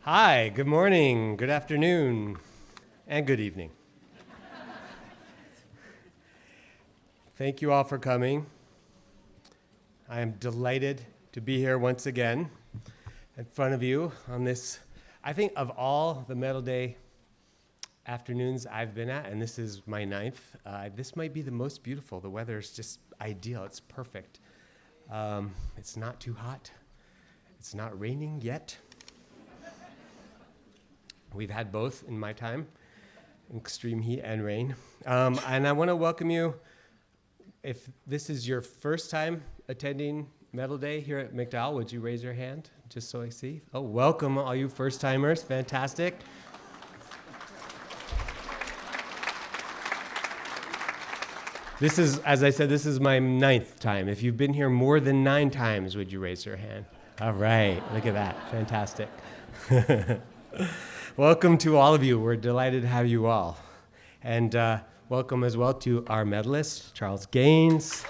Hi, good morning, good afternoon, and good evening. Thank you all for coming. I am delighted to be here once again in front of you on this, I think of all the Medal Day afternoons I've been at, and this is my 9th, this might be the most beautiful. The weather is just ideal, it's perfect. It's not too hot, it's not raining yet. We've had both in my time, extreme heat and rain. And I want to welcome you. If this is your first time attending Medal Day here at MacDowell, would you raise your hand, just so I see? Oh, welcome all you first-timers, fantastic. This is, as I said, this is my 9th time. If you've been here more than 9 times, would you raise your hand? All right, look at that, fantastic. Welcome to all of you. We're delighted to have you all. And welcome as well to our medalist, Charles Gaines.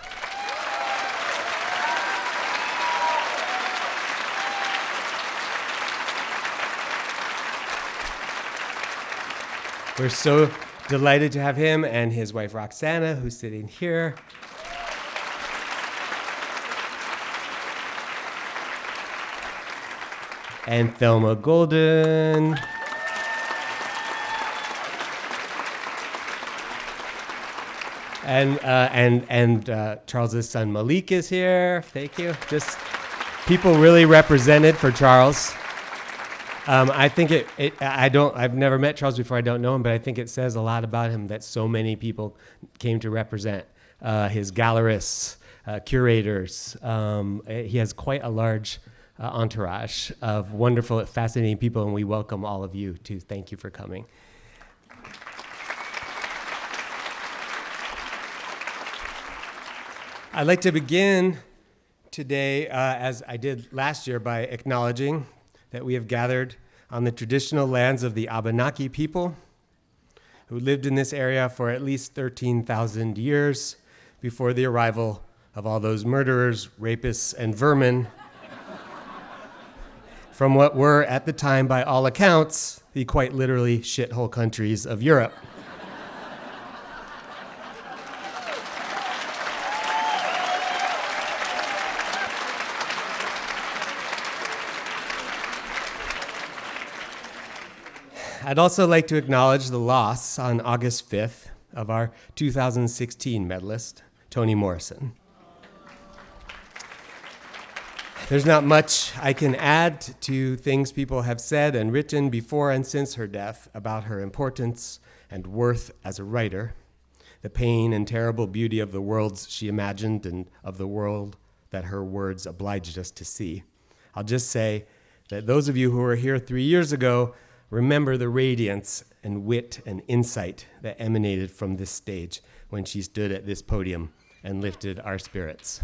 We're so delighted to have him and his wife, Roxana, who's sitting here. And Thelma Golden. And Charles's son Malik is here. Thank you. Just people really represented for Charles. I think I've never met Charles before. I don't know him, but I think it says a lot about him that so many people came to represent his gallerists, curators. He has quite a large entourage of wonderful, fascinating people, and we welcome all of you too. Thank you for coming. I'd like to begin today, as I did last year, by acknowledging that we have gathered on the traditional lands of the Abenaki people who lived in this area for at least 13,000 years before the arrival of all those murderers, rapists, and vermin from what were, at the time, by all accounts, the quite literally shithole countries of Europe. I'd also like to acknowledge the loss on August 5th of our 2016 medalist, Toni Morrison. There's not much I can add to things people have said and written before and since her death about her importance and worth as a writer, the pain and terrible beauty of the worlds she imagined and of the world that her words obliged us to see. I'll just say that those of you who were here 3 years ago remember the radiance and wit and insight that emanated from this stage when she stood at this podium and lifted our spirits.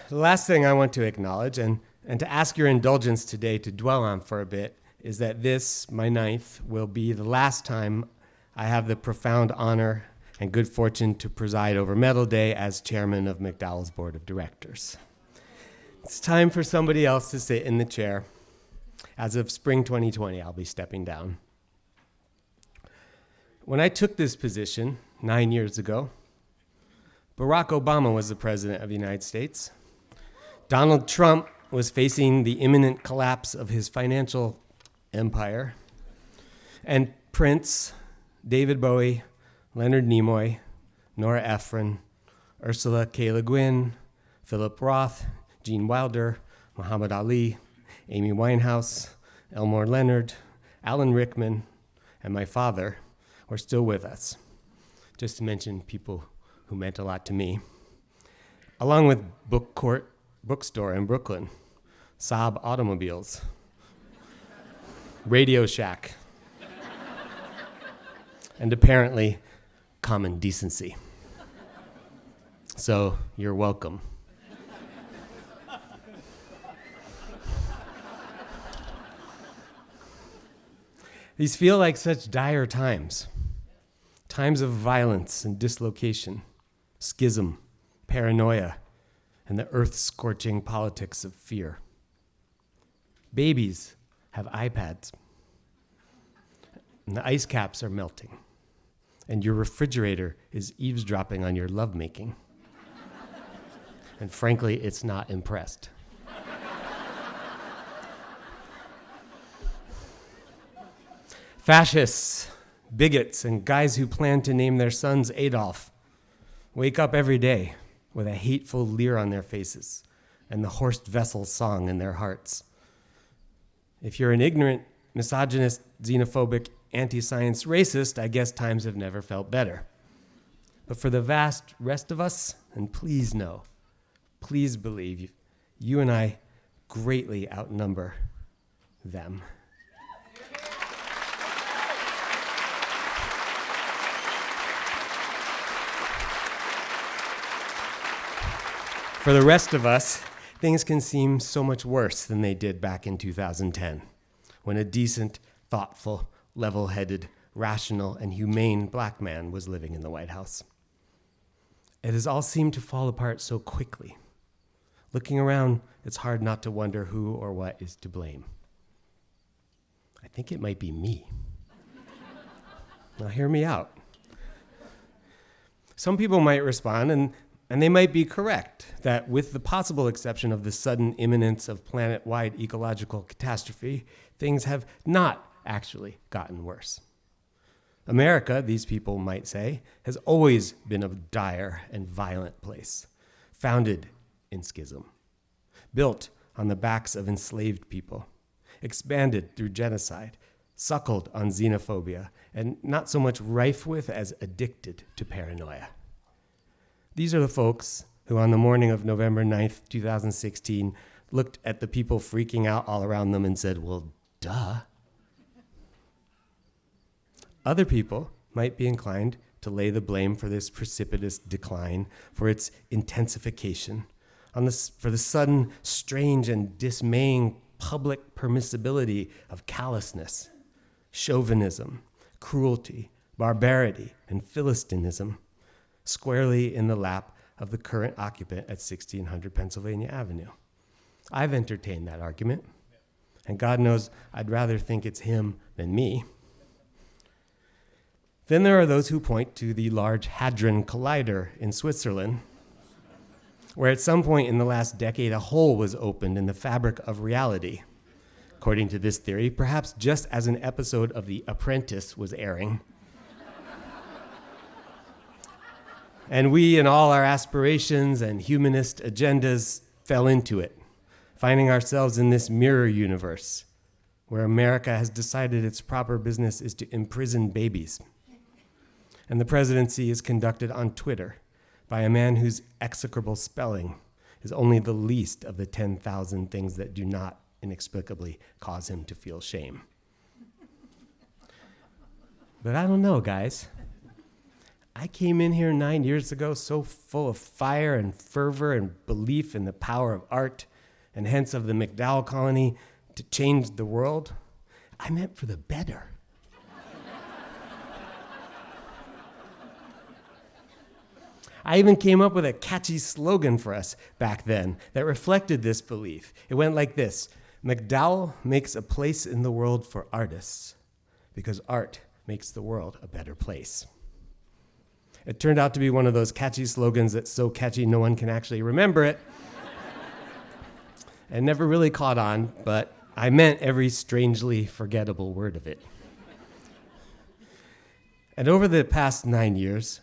The last thing I want to acknowledge and to ask your indulgence today to dwell on for a bit is that this, my 9th, will be the last time I have the profound honor and good fortune to preside over Medal Day as chairman of MacDowell's Board of Directors. It's time for somebody else to sit in the chair. As of spring 2020, I'll be stepping down. When I took this position 9 years ago, Barack Obama was the president of the United States. Donald Trump was facing the imminent collapse of his financial empire. And Prince, David Bowie, Leonard Nimoy, Nora Ephron, Ursula K. Le Guin, Philip Roth, Gene Wilder, Muhammad Ali, Amy Winehouse, Elmore Leonard, Alan Rickman, and my father were still with us, just to mention people who meant a lot to me, along with Book Court Bookstore in Brooklyn, Saab Automobiles, Radio Shack, and apparently common decency. So you're welcome. These feel like such dire times, times of violence and dislocation. schism, paranoia, and the earth-scorching politics of fear. Babies have iPads, and the ice caps are melting, and your refrigerator is eavesdropping on your lovemaking. And frankly, it's not impressed. Fascists, bigots, and guys who plan to name their sons Adolf wake up every day with a hateful leer on their faces and the Horst Wessel song in their hearts. If you're an ignorant, misogynist, xenophobic, anti-science racist, I guess times have never felt better. But for the vast rest of us, and please know, please believe, you and I greatly outnumber them. For the rest of us, things can seem so much worse than they did back in 2010, when a decent, thoughtful, level-headed, rational, and humane black man was living in the White House. It has all seemed to fall apart so quickly. Looking around, it's hard not to wonder who or what is to blame. I think it might be me. Now hear me out. Some people might respond, and they might be correct, that with the possible exception of the sudden imminence of planet-wide ecological catastrophe, things have not actually gotten worse. America, these people might say, has always been a dire and violent place, founded in schism, built on the backs of enslaved people, expanded through genocide, suckled on xenophobia, and not so much rife with as addicted to paranoia. These are the folks who on the morning of November 9th, 2016, looked at the people freaking out all around them and said, well, duh. Other people might be inclined to lay the blame for this precipitous decline, for its intensification, for the sudden, strange, and dismaying public permissibility of callousness, chauvinism, cruelty, barbarity, and Philistinism, squarely in the lap of the current occupant at 1600 Pennsylvania Avenue. I've entertained that argument, and God knows I'd rather think it's him than me. Then there are those who point to the Large Hadron Collider in Switzerland, where at some point in the last decade a hole was opened in the fabric of reality. According to this theory, perhaps just as an episode of The Apprentice was airing, and we and all our aspirations and humanist agendas fell into it, finding ourselves in this mirror universe where America has decided its proper business is to imprison babies. And the presidency is conducted on Twitter by a man whose execrable spelling is only the least of the 10,000 things that do not inexplicably cause him to feel shame. But I don't know, guys. I came in here 9 years ago so full of fire and fervor and belief in the power of art, and hence of the MacDowell Colony to change the world. I meant for the better. I even came up with a catchy slogan for us back then that reflected this belief. It went like this: MacDowell makes a place in the world for artists because art makes the world a better place. It turned out to be one of those catchy slogans that's so catchy no one can actually remember it. And never really caught on, but I meant every strangely forgettable word of it. And over the past 9 years,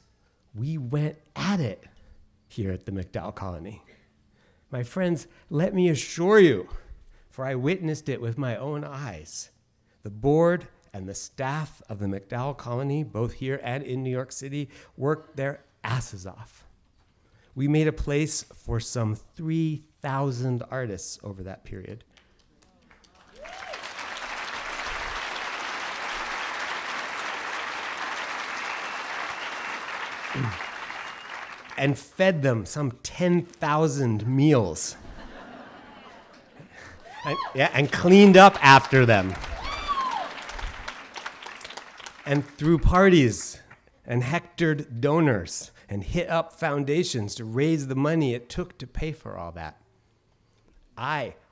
we went at it here at the MacDowell Colony. My friends, let me assure you, for I witnessed it with my own eyes, the board and the staff of the MacDowell Colony, both here and in New York City, worked their asses off. We made a place for some 3,000 artists over that period. And fed them some 10,000 meals. And cleaned up after them. And threw parties and hectored donors and hit up foundations to raise the money it took to pay for all that.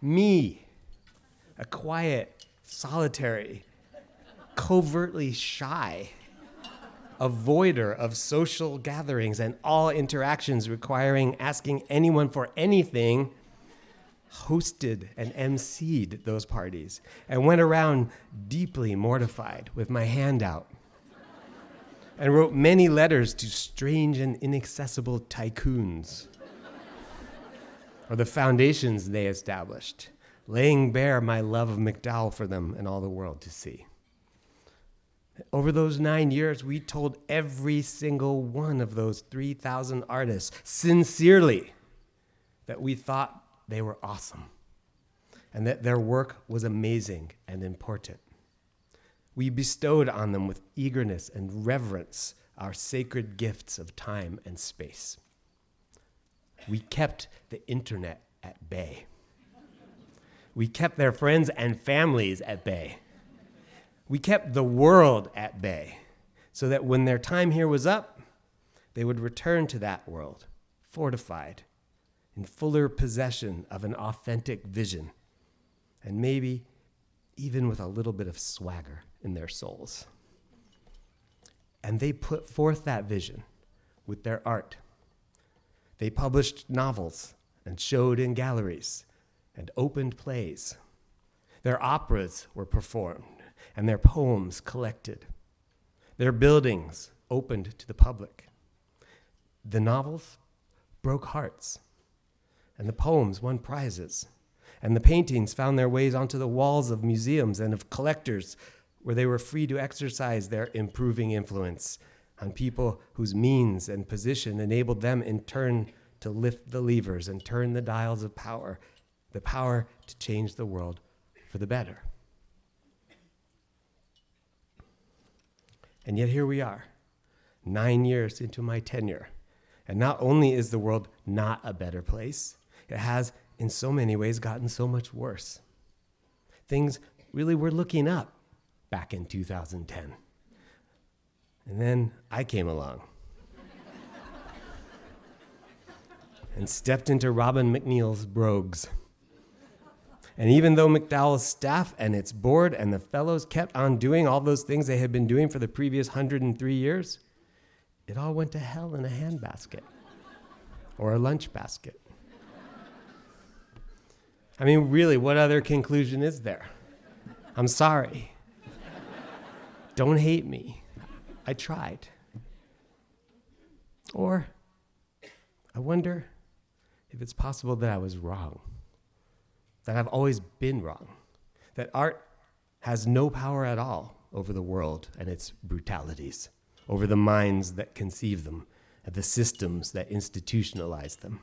Me, a quiet, solitary, covertly shy avoider of social gatherings and all interactions requiring asking anyone for anything, hosted and emceed those parties and went around deeply mortified with my hand out and wrote many letters to strange and inaccessible tycoons or the foundations they established, laying bare my love of MacDowell for them and all the world to see. Over those 9 years, we told every single one of those 3,000 artists sincerely that we thought they were awesome and that their work was amazing and important. We bestowed on them with eagerness and reverence our sacred gifts of time and space. We kept the internet at bay. We kept their friends and families at bay. We kept the world at bay so that when their time here was up, they would return to that world, fortified, in fuller possession of an authentic vision, and maybe even with a little bit of swagger in their souls. And they put forth that vision with their art. They published novels and showed in galleries and opened plays. Their operas were performed and their poems collected. Their buildings opened to the public. The novels broke hearts, and the poems won prizes, and the paintings found their ways onto the walls of museums and of collectors where they were free to exercise their improving influence on people whose means and position enabled them in turn to lift the levers and turn the dials of power, the power to change the world for the better. And yet here we are, 9 years into my tenure, and not only is the world not a better place, it has in so many ways gotten so much worse. Things really were looking up back in 2010. And then I came along and stepped into Robin McNeil's brogues. And even though MacDowell's staff and its board and the fellows kept on doing all those things they had been doing for the previous 103 years, it all went to hell in a handbasket or a lunch basket. I mean, really, what other conclusion is there? I'm sorry. Don't hate me. I tried. Or I wonder if it's possible that I was wrong, that I've always been wrong, that art has no power at all over the world and its brutalities, over the minds that conceive them, and the systems that institutionalize them.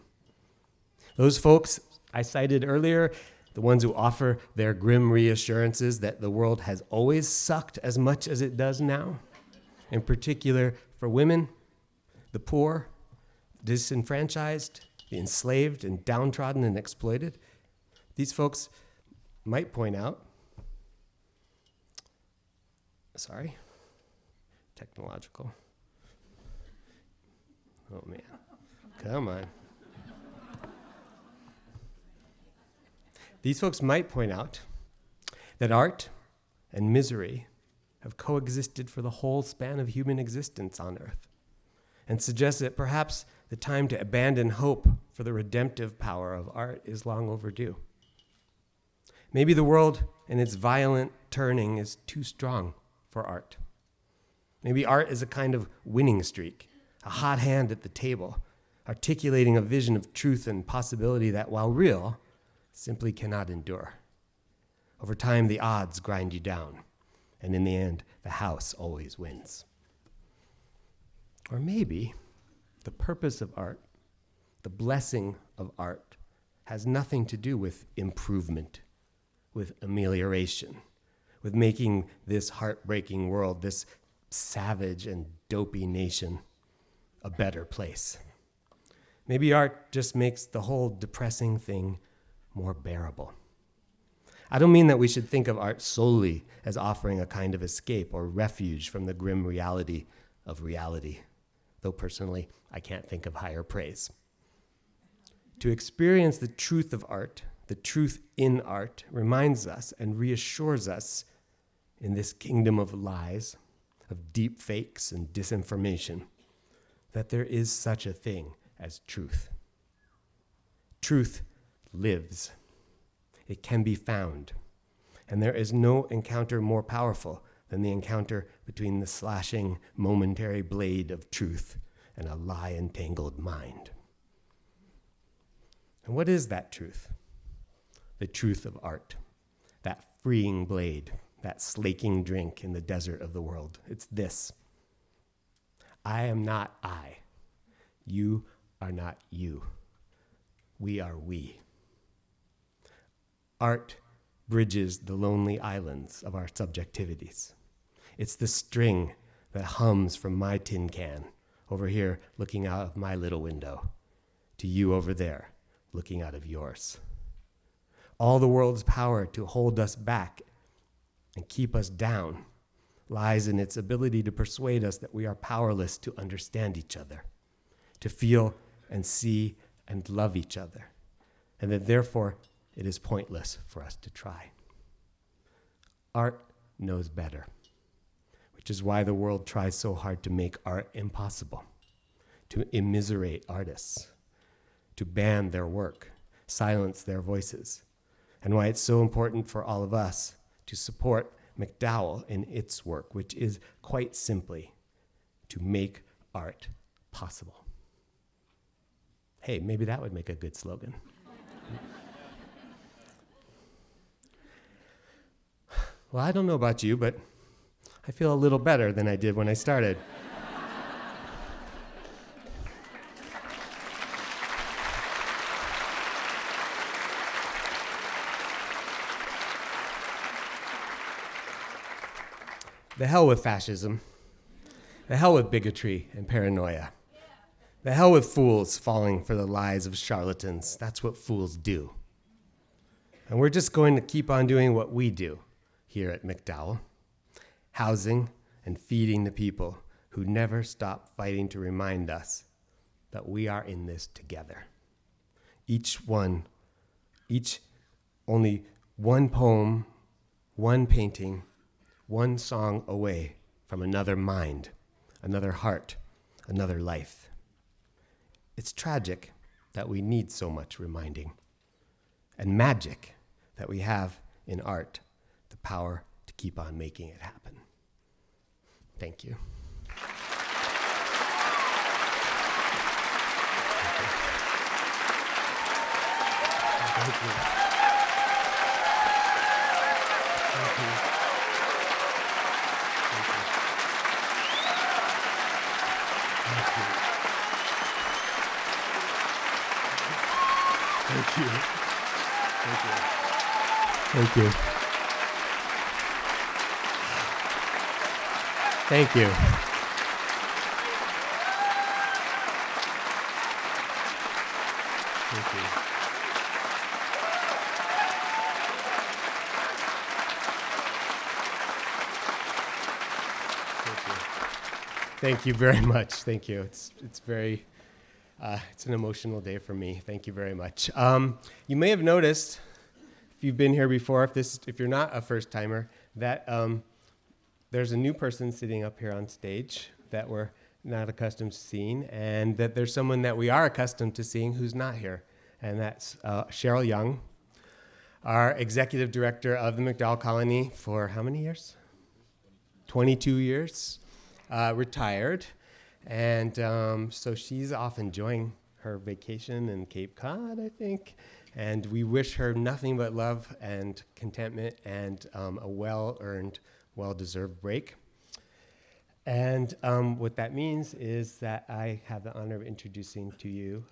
Those folks I cited earlier, the ones who offer their grim reassurances that the world has always sucked as much as it does now, in particular for women, the poor, disenfranchised, the enslaved and downtrodden and exploited. These folks might point out, technological. Oh man, come on. These folks might point out that art and misery have coexisted for the whole span of human existence on Earth, and suggest that perhaps the time to abandon hope for the redemptive power of art is long overdue. Maybe the world and its violent turning is too strong for art. Maybe art is a kind of winning streak, a hot hand at the table, articulating a vision of truth and possibility that, while real, simply cannot endure. Over time, the odds grind you down, and in the end, the house always wins. Or maybe the purpose of art, the blessing of art, has nothing to do with improvement, with amelioration, with making this heartbreaking world, this savage and dopey nation, a better place. Maybe art just makes the whole depressing thing more bearable. I don't mean that we should think of art solely as offering a kind of escape or refuge from the grim reality of reality. though personally I can't think of higher praise. To experience the truth of art, the truth in art, reminds us and reassures us in this kingdom of lies, of deep fakes and disinformation, that there is such a thing as truth. Truth lives. It can be found. And there is no encounter more powerful than the encounter between the slashing, momentary blade of truth and a lie-entangled mind. And what is that truth? The truth of art, that freeing blade, that slaking drink in the desert of the world. It's this: I am not I. You are not you. We are we. Art bridges the lonely islands of our subjectivities. It's the string that hums from my tin can over here looking out of my little window to you over there looking out of yours. All the world's power to hold us back and keep us down lies in its ability to persuade us that we are powerless to understand each other, to feel and see and love each other, and that therefore it is pointless for us to try. Art knows better, which is why the world tries so hard to make art impossible, to immiserate artists, to ban their work, silence their voices, and why it's so important for all of us to support MacDowell in its work, which is quite simply to make art possible. Hey, maybe that would make a good slogan. Well, I don't know about you, but I feel a little better than I did when I started. The hell with fascism. The hell with bigotry and paranoia. The hell with fools falling for the lies of charlatans. That's what fools do. And we're just going to keep on doing what we do here at MacDowell, housing and feeding the people who never stop fighting to remind us that we are in this together. Each only one poem, one painting, one song away from another mind, another heart, another life. It's tragic that we need so much reminding, and magic that we have in art the power to keep on making it happen. Thank you. Thank you. Thank you. Thank you. Thank you. Thank you. Thank you. Thank you. Thank you very much. Thank you. It's very, it's an emotional day for me. Thank you very much. You may have noticed, if you've been here before, if you're not a first timer, that there's a new person sitting up here on stage that we're not accustomed to seeing, and that there's someone that we are accustomed to seeing who's not here, and that's Cheryl Young, our executive director of the MacDowell Colony for how many years? 22 years, retired, and so she's off enjoying her vacation in Cape Cod, I think, and we wish her nothing but love and contentment and a well-earned, well-deserved break. And what that means is that I have the honor of introducing to you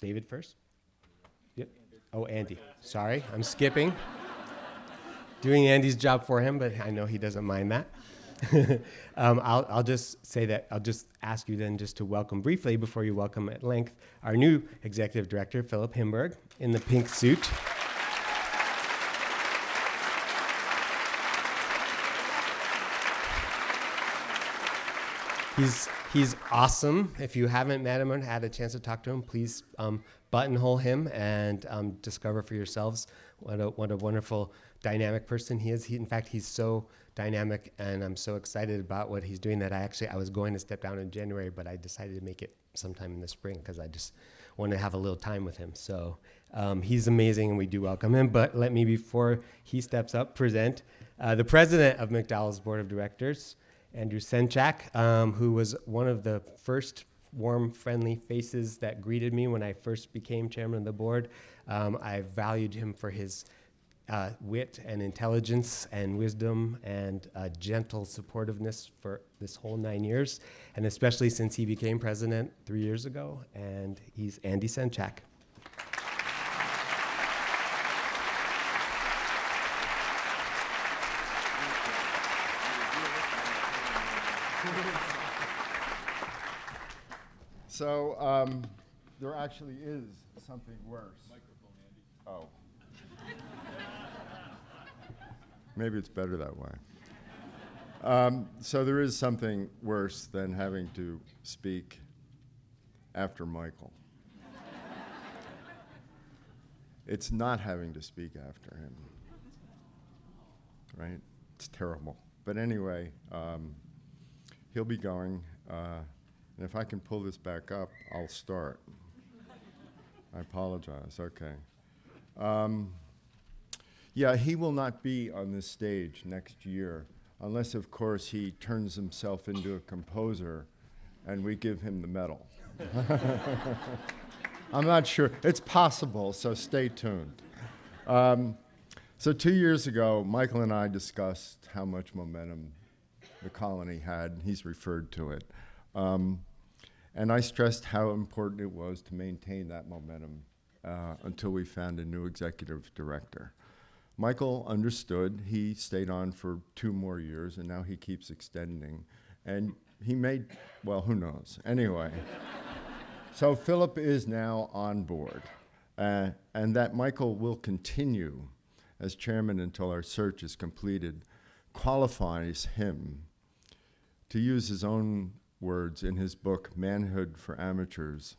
David first? Yep. Oh, Andy. Sorry, I'm skipping. Doing Andy's job for him, but I know he doesn't mind that. I'll just say that, I'll just ask you then just to welcome briefly, before you welcome at length, our new executive director, Philip Himberg, in the pink suit. He's awesome. If you haven't met him and had a chance to talk to him, please buttonhole him and discover for yourselves what a wonderful dynamic person he is. In fact, he's so dynamic, and I'm so excited about what he's doing that I was going to step down in January, but I decided to make it sometime in the spring because I just want to have a little time with him. So he's amazing, and we do welcome him. But let me, before he steps up, present the president of MacDowell's board of directors, Andrew Senchak, who was one of the first warm, friendly faces that greeted me when I first became chairman of the board. I valued him for his wit and intelligence and wisdom and gentle supportiveness for this whole 9 years, and especially since he became president 3 years ago. And he's Andy Senchak. So there actually is something worse. Microphone, Andy. Oh. Maybe it's better that way. So there is something worse than having to speak after Michael. It's not having to speak after him, right? It's terrible. But anyway, he'll be going. And if I can pull this back up, I'll start. I apologize. Okay. Yeah, he will not be on this stage next year, unless, of course, he turns himself into a composer and we give him the medal. I'm not sure. It's possible, so stay tuned. So 2 years ago, Michael and I discussed how much momentum the colony had. He's referred to it. And I stressed how important it was to maintain that momentum until we found a new executive director. Michael understood. He stayed on for 2 more years, and now he keeps extending. And he made, well, who knows? Anyway, so Philip is now on board, and that Michael will continue as chairman until our search is completed qualifies him, to use his own words in his book, Manhood for Amateurs,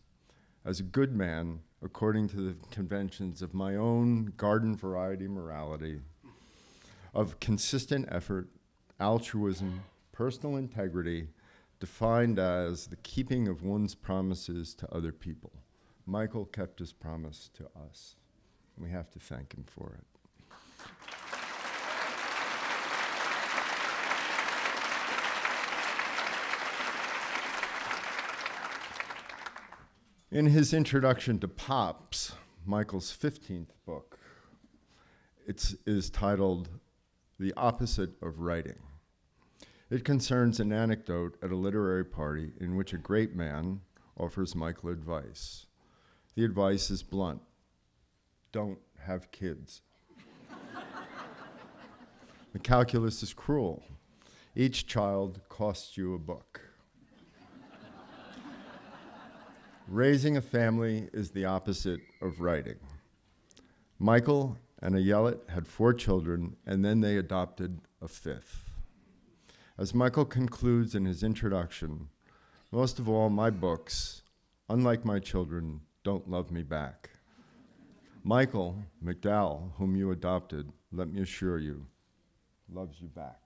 as a good man according to the conventions of my own garden variety morality, of consistent effort, altruism, personal integrity, defined as the keeping of one's promises to other people. Michael kept his promise to us. We have to thank him for it. In his introduction to Pops, Michael's 15th book, it is titled The Opposite of Writing. It concerns an anecdote at a literary party in which a great man offers Michael advice. The advice is blunt: don't have kids. The calculus is cruel. Each child costs you a book. Raising a family is the opposite of writing. Michael and Ayelet had 4 children, and then they adopted a 5th. As Michael concludes in his introduction, most of all, my books, unlike my children, don't love me back. Michael MacDowell, whom you adopted, let me assure you, loves you back.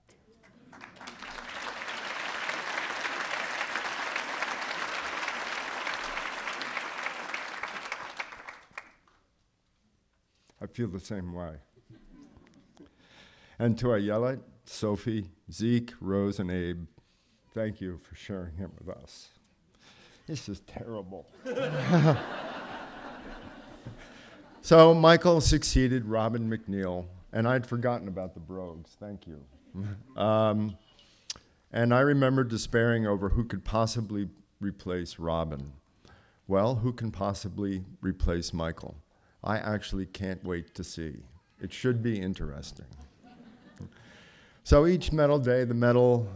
I feel the same way. And to Ayelet, Sophie, Zeke, Rose, and Abe, thank you for sharing him with us. This is terrible. So Michael succeeded Robin McNeil, and I'd forgotten about the Brogues. Thank you. And I remember despairing over who could possibly replace Robin. Well, who can possibly replace Michael? I actually can't wait to see. It should be interesting. So each medal day, the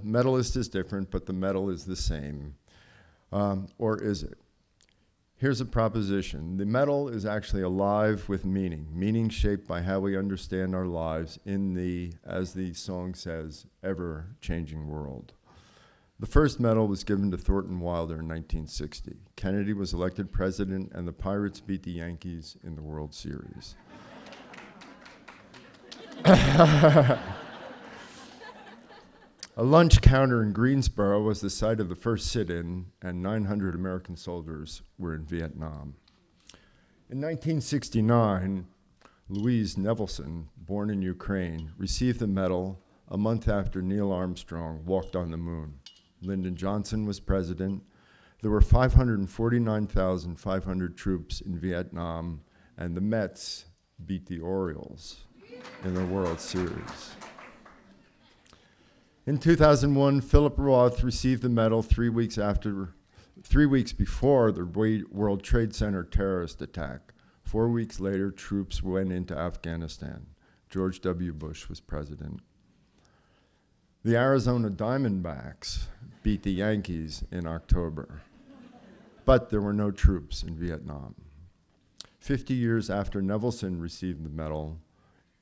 medalist is different, but the medal is the same. Or is it? Here's a proposition. The medal is actually alive with meaning shaped by how we understand our lives in the, as the song says, ever-changing world. The first medal was given to Thornton Wilder in 1960. Kennedy was elected president, and the Pirates beat the Yankees in the World Series. A lunch counter in Greensboro was the site of the first sit-in, and 900 American soldiers were in Vietnam. In 1969, Louise Nevelson, born in Ukraine, received the medal a month after Neil Armstrong walked on the moon. Lyndon Johnson was president. There were 549,500 troops in Vietnam, and the Mets beat the Orioles in the World Series. In 2001, Philip Roth received the medal 3 weeks before the World Trade Center terrorist attack. 4 weeks later, troops went into Afghanistan. George W. Bush was president. The Arizona Diamondbacks beat the Yankees in October, but there were no troops in Vietnam. 50 years after Nevelson received the medal,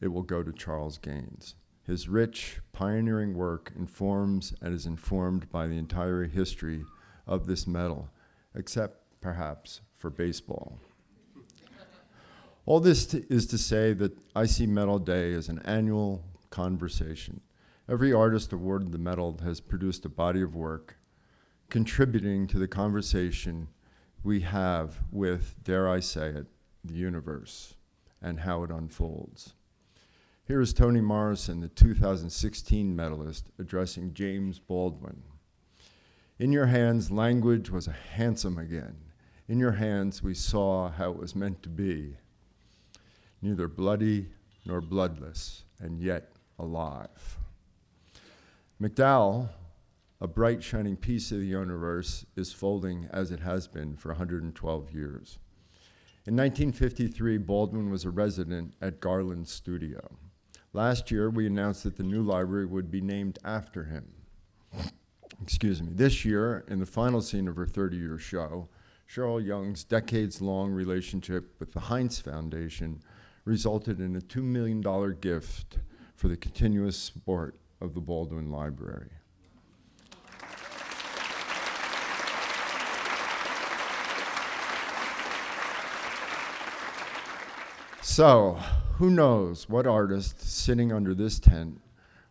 it will go to Charles Gaines. His rich, pioneering work informs and is informed by the entire history of this medal, except perhaps for baseball. All this is to say that I see Medal Day as an annual conversation. Every artist awarded the medal has produced a body of work contributing to the conversation we have with, dare I say it, the universe and how it unfolds. Here is Toni Morrison, the 2016 medalist, addressing James Baldwin. In your hands, language was a handsome again. In your hands, we saw how it was meant to be, neither bloody nor bloodless, and yet alive. MacDowell, a bright, shining piece of the universe, is folding as it has been for 112 years. In 1953, Baldwin was a resident at Garland's studio. Last year, we announced that the new library would be named after him. Excuse me. This year, in the final scene of her 30-year show, Cheryl Young's decades-long relationship with the Heinz Foundation resulted in a $2 million gift for the continuous support of the Baldwin Library. So, who knows what artist sitting under this tent,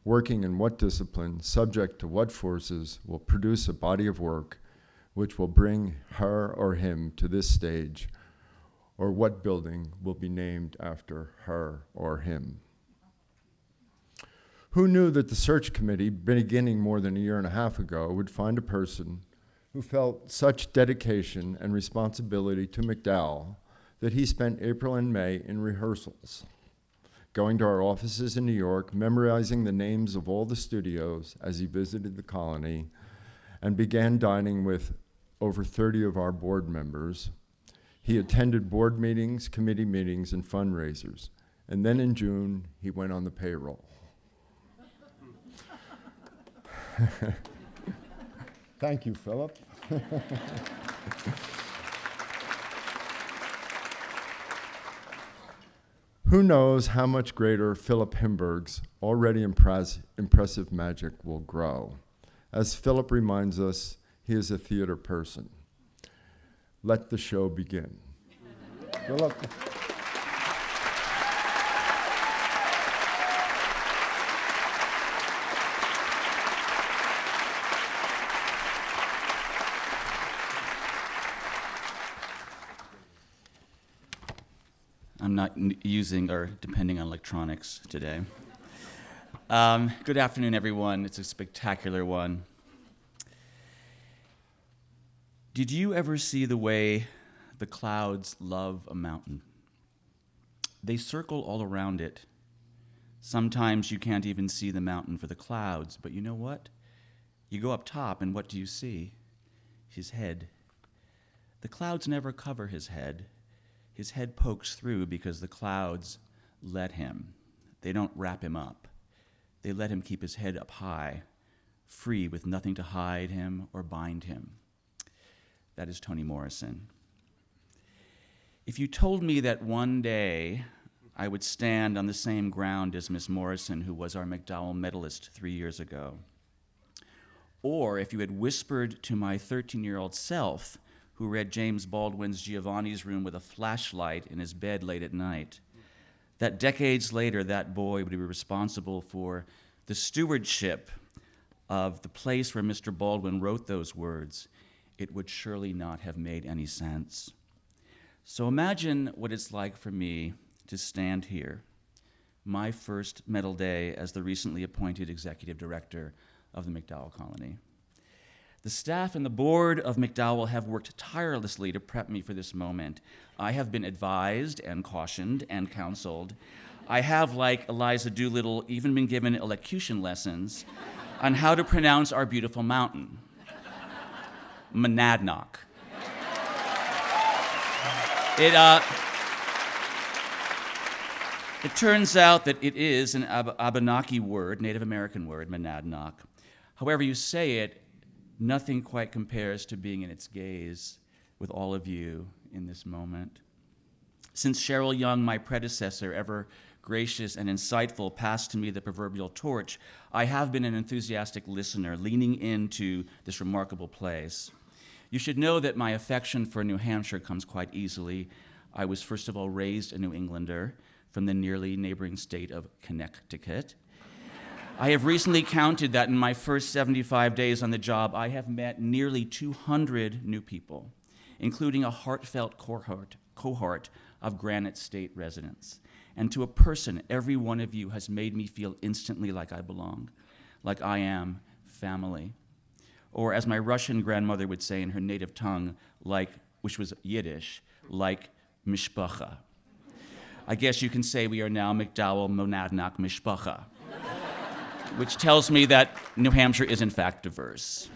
working in what discipline, subject to what forces, will produce a body of work which will bring her or him to this stage, or what building will be named after her or him. Who knew that the search committee, beginning more than a year and a half ago, would find a person who felt such dedication and responsibility to MacDowell that he spent April and May in rehearsals, going to our offices in New York, memorizing the names of all the studios as he visited the colony, and began dining with over 30 of our board members. He attended board meetings, committee meetings, and fundraisers. And then in June, he went on the payroll. Thank you, Philip. Who knows how much greater Philip Himberg's already impressive magic will grow. As Philip reminds us, he is a theater person. Let the show begin. Philip. I'm not using or depending on electronics today. Good afternoon, everyone. It's a spectacular one. Did you ever see the way the clouds love a mountain? They circle all around it. Sometimes you can't even see the mountain for the clouds, but you know what? You go up top, and what do you see? His head. The clouds never cover his head. His head pokes through because the clouds let him. They don't wrap him up. They let him keep his head up high, free with nothing to hide him or bind him. That is Toni Morrison. If you told me that one day I would stand on the same ground as Miss Morrison, who was our MacDowell medalist 3 years ago, or if you had whispered to my 13-year-old self, who read James Baldwin's Giovanni's Room with a flashlight in his bed late at night, that decades later that boy would be responsible for the stewardship of the place where Mr. Baldwin wrote those words, it would surely not have made any sense. So imagine what it's like for me to stand here, my first medal day as the recently appointed executive director of the MacDowell Colony. The staff and the board of MacDowell have worked tirelessly to prep me for this moment. I have been advised and cautioned and counseled. I have, like Eliza Doolittle, even been given elocution lessons on how to pronounce our beautiful mountain, Monadnock. It turns out that it is an Abenaki word, Native American word, Monadnock. However you say it, nothing quite compares to being in its gaze with all of you in this moment. Since Cheryl Young, my predecessor, ever gracious and insightful, passed to me the proverbial torch, I have been an enthusiastic listener, leaning into this remarkable place. You should know that my affection for New Hampshire comes quite easily. I was first of all raised a New Englander from the nearly neighboring state of Connecticut. I have recently counted that in my first 75 days on the job, I have met nearly 200 new people, including a heartfelt cohort of Granite State residents. And to a person, every one of you has made me feel instantly like I belong, like I am family. Or as my Russian grandmother would say in her native tongue, like, which was Yiddish, like mishpacha. I guess you can say we are now MacDowell Monadnock Mishpacha, which tells me that New Hampshire is in fact diverse.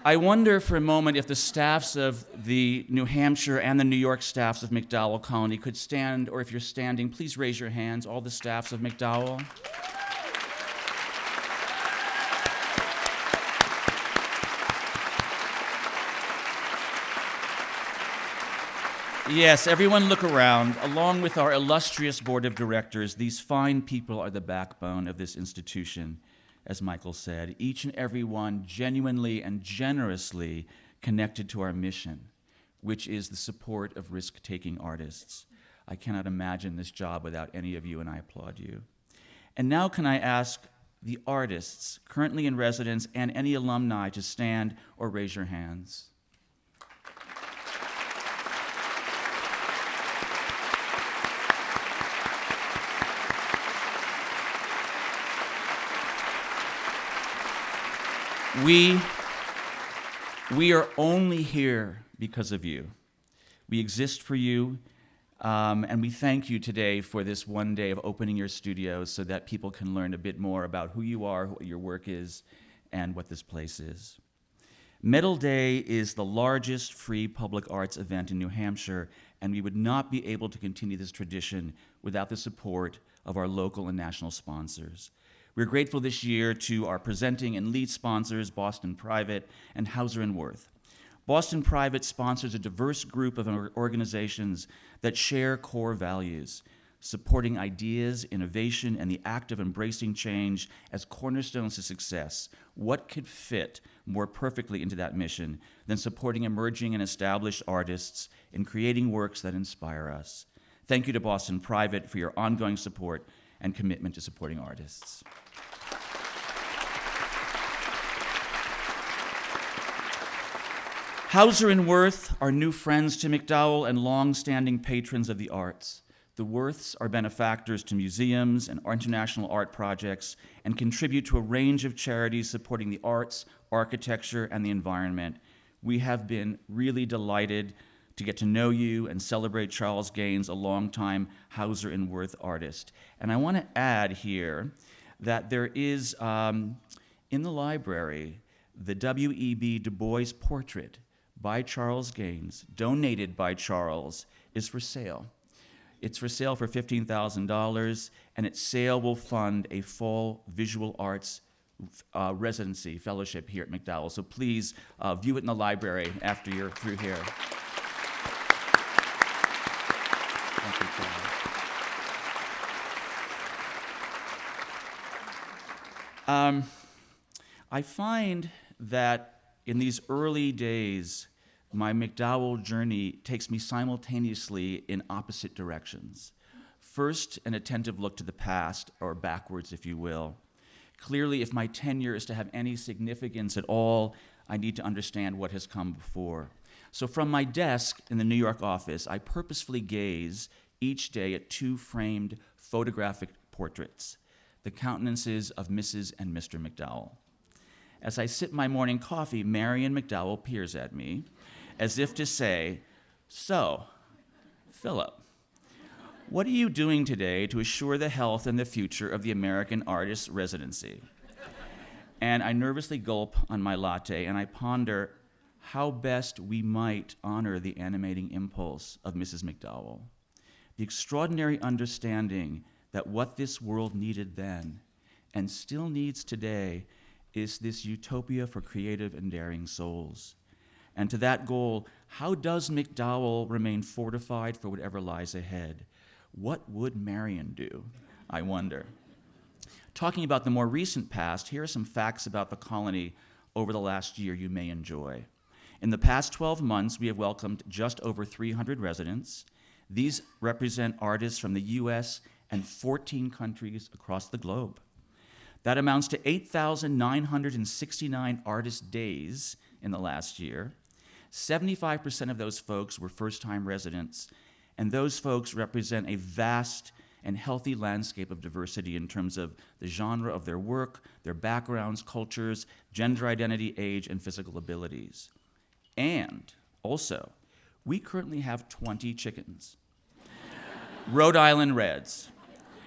I wonder for a moment if the staffs of the New Hampshire and the New York staffs of MacDowell Colony could stand, or if you're standing, please raise your hands, all the staffs of MacDowell. Yes, everyone look around. Along with our illustrious board of directors, these fine people are the backbone of this institution, as Michael said, each and every one genuinely and generously connected to our mission, which is the support of risk-taking artists. I cannot imagine this job without any of you, and I applaud you. And now can I ask the artists currently in residence and any alumni to stand or raise your hands. We are only here because of you. We exist for you, and we thank you today for this one day of opening your studios so that people can learn a bit more about who you are, what your work is, and what this place is. Medal Day is the largest free public arts event in New Hampshire, and we would not be able to continue this tradition without the support of our local and national sponsors. We're grateful this year to our presenting and lead sponsors, Boston Private and Hauser & Wirth. Boston Private sponsors a diverse group of organizations that share core values, supporting ideas, innovation, and the act of embracing change as cornerstones to success. What could fit more perfectly into that mission than supporting emerging and established artists in creating works that inspire us? Thank you to Boston Private for your ongoing support and commitment to supporting artists. Hauser & Wirth are new friends to MacDowell and long-standing patrons of the arts. The Wirths are benefactors to museums and international art projects and contribute to a range of charities supporting the arts, architecture, and the environment. We have been really delighted to get to know you and celebrate Charles Gaines, a longtime Hauser & Wirth artist. And I want to add here that there is, in the library, the W.E.B. Du Bois portrait by Charles Gaines, donated by Charles, is for sale. It's for sale for $15,000, and its sale will fund a full visual arts residency fellowship here at MacDowell. So please view it in the library after you're through here. Thank you, Charles. I find that in these early days, my MacDowell journey takes me simultaneously in opposite directions. First, an attentive look to the past, or backwards, if you will. Clearly, if my tenure is to have any significance at all, I need to understand what has come before. So from my desk in the New York office, I purposefully gaze each day at 2 framed photographic portraits, the countenances of Mrs. and Mr. MacDowell. As I sip my morning coffee, Marion MacDowell peers at me, as if to say, "So, Philip, what are you doing today to assure the health and the future of the American Artists Residency?" And I nervously gulp on my latte, and I ponder how best we might honor the animating impulse of Mrs. MacDowell, the extraordinary understanding that what this world needed then, and still needs today, is this utopia for creative and daring souls. And to that goal, how does MacDowell remain fortified for whatever lies ahead? What would Marion do, I wonder? Talking about the more recent past, here are some facts about the colony over the last year you may enjoy. In the past 12 months, we have welcomed just over 300 residents. These represent artists from the US and 14 countries across the globe. That amounts to 8,969 artist days in the last year. 75% of those folks were first-time residents, and those folks represent a vast and healthy landscape of diversity in terms of the genre of their work, their backgrounds, cultures, gender identity, age, and physical abilities. And also, we currently have 20 chickens. Rhode Island Reds.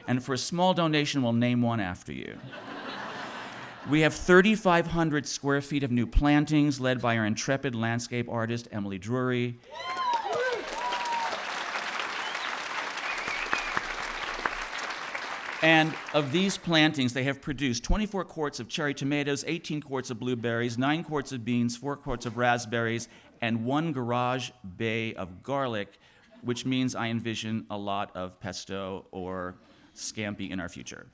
And for a small donation, we'll name one after you. We have 3,500 square feet of new plantings led by our intrepid landscape artist, Emily Drury. And of these plantings, they have produced 24 quarts of cherry tomatoes, 18 quarts of blueberries, 9 quarts of beans, 4 quarts of raspberries, and 1 garage bay of garlic, which means I envision a lot of pesto or scampi in our future.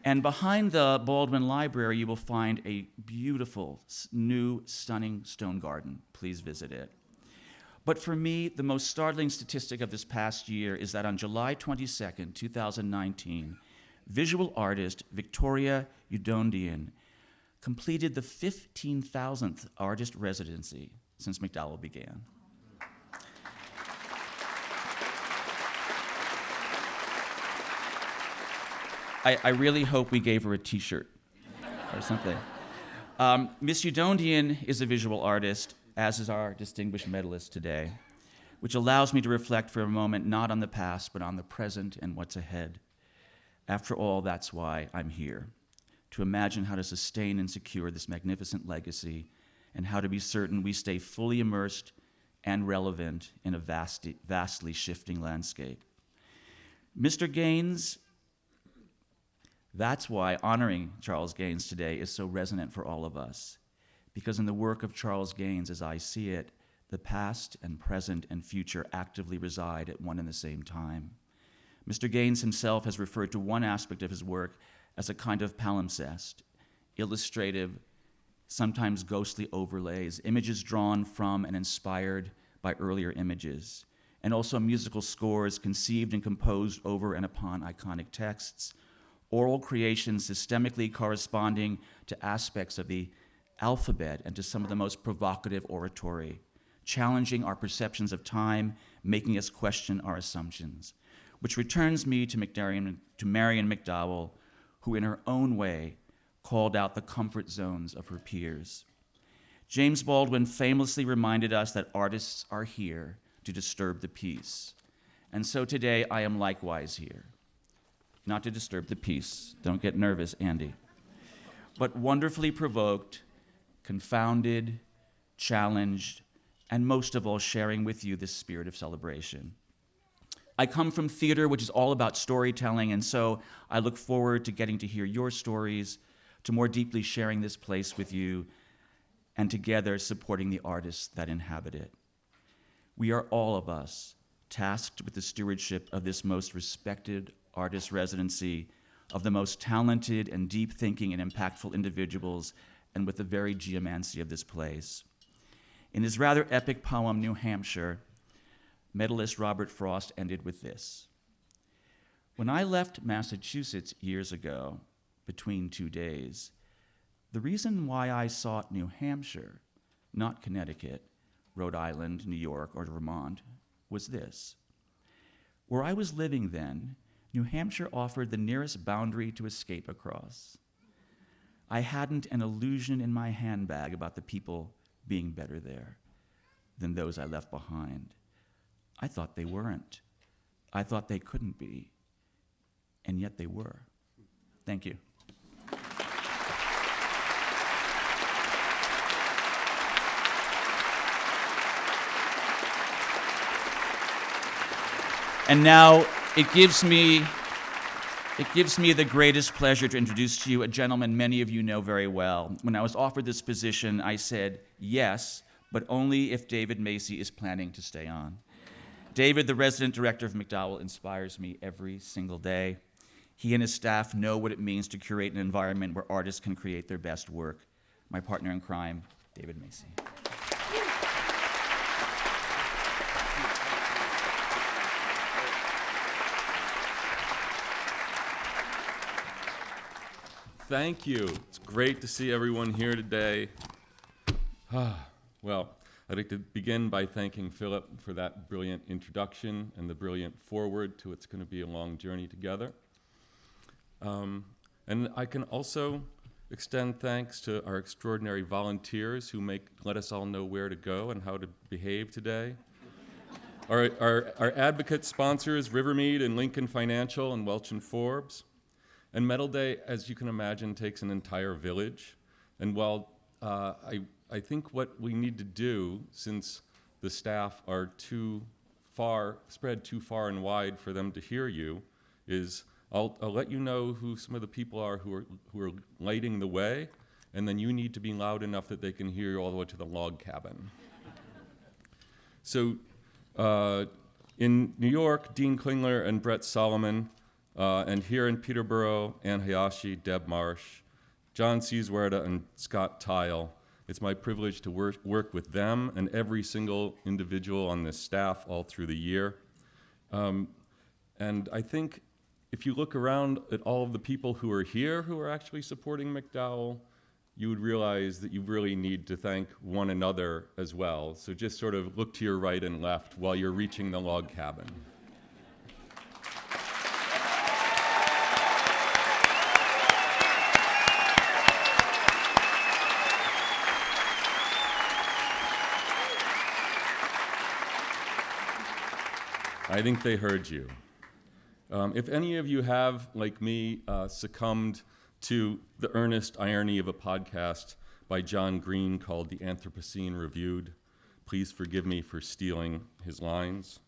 And behind the Baldwin Library, you will find a beautiful, new, stunning stone garden. Please visit it. But for me, the most startling statistic of this past year is that on July 22nd, 2019, visual artist Victoria Udondian completed the 15,000th artist residency since MacDowell began. I really hope we gave her a t-shirt or something. Miss Udondian is a visual artist, as is our distinguished medalist today, which allows me to reflect for a moment not on the past, but on the present and what's ahead. After all, that's why I'm here, to imagine how to sustain and secure this magnificent legacy and how to be certain we stay fully immersed and relevant in a vastly shifting landscape. Mr. Gaines, that's why honoring Charles Gaines today is so resonant for all of us. Because in the work of Charles Gaines, as I see it, the past and present and future actively reside at one and the same time. Mr. Gaines himself has referred to one aspect of his work as a kind of palimpsest, illustrative, sometimes ghostly overlays, images drawn from and inspired by earlier images, and also musical scores conceived and composed over and upon iconic texts, oral creations systemically corresponding to aspects of the alphabet and to some of the most provocative oratory, challenging our perceptions of time, making us question our assumptions, which returns me to Marion MacDowell, who in her own way called out the comfort zones of her peers. James Baldwin famously reminded us that artists are here to disturb the peace. And so today I am likewise here. Not to disturb the peace. Don't get nervous, Andy. But wonderfully provoked, confounded, challenged, and most of all, sharing with you this spirit of celebration. I come from theater, which is all about storytelling, and so I look forward to getting to hear your stories, to more deeply sharing this place with you, and together supporting the artists that inhabit it. We are all of us tasked with the stewardship of this most respected artist residency, of the most talented and deep-thinking and impactful individuals and with the very geomancy of this place. In his rather epic poem, New Hampshire, medalist Robert Frost ended with this: "When I left Massachusetts years ago, between 2 days, the reason why I sought New Hampshire, not Connecticut, Rhode Island, New York, or Vermont, was this. Where I was living then, New Hampshire offered the nearest boundary to escape across. I hadn't an illusion in my handbag about the people being better there than those I left behind. I thought they weren't. I thought they couldn't be. And yet they were." Thank you. And now it gives me the greatest pleasure to introduce to you a gentleman many of you know very well. When I was offered this position, I said yes, but only if David Macy is planning to stay on. David, the resident director of MacDowell, inspires me every single day. He and his staff know what it means to curate an environment where artists can create their best work. My partner in crime, David Macy. Thank you. It's great to see everyone here today. Well, I'd like to begin by thanking Philip for that brilliant introduction and the brilliant foreword to It's Going to Be a Long Journey Together. And I can also extend thanks to our extraordinary volunteers who let us all know where to go and how to behave today. Our advocate sponsors, Rivermead and Lincoln Financial and Welch and Forbes. And Medal Day, as you can imagine, takes an entire village. And while I think what we need to do, since the staff are spread too far and wide for them to hear you, is I'll let you know who some of the people are who are lighting the way, and then you need to be loud enough that they can hear you all the way to the log cabin. So in New York, Dean Klingler and Brett Solomon, and here in Peterborough, Ann Hayashi, Deb Marsh, John Cieswerda, and Scott Tile. It's my privilege to work with them and every single individual on this staff all through the year. And I think if you look around at all of the people who are here who are actually supporting MacDowell, you would realize that you really need to thank one another as well. So just sort of look to your right and left while you're reaching the log cabin. I think they heard you. If any of you have, like me, succumbed to the earnest irony of a podcast by John Green called The Anthropocene Reviewed, please forgive me for stealing his lines,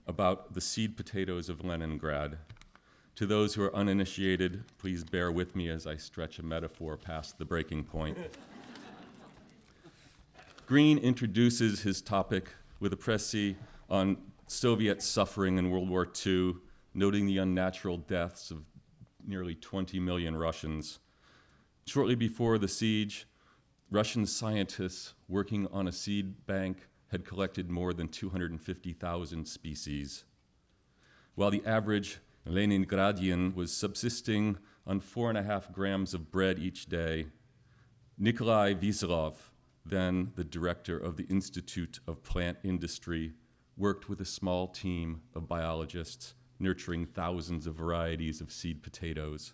about the seed potatoes of Leningrad. To those who are uninitiated, please bear with me as I stretch a metaphor past the breaking point. Green introduces his topic with a précis on Soviet suffering in World War II, noting the unnatural deaths of nearly 20 million Russians. Shortly before the siege, Russian scientists working on a seed bank had collected more than 250,000 species, while the average Leningradian was subsisting on 4.5 grams of bread each day. Nikolai Vizorov, then the director of the Institute of Plant Industry, worked with a small team of biologists nurturing thousands of varieties of seed potatoes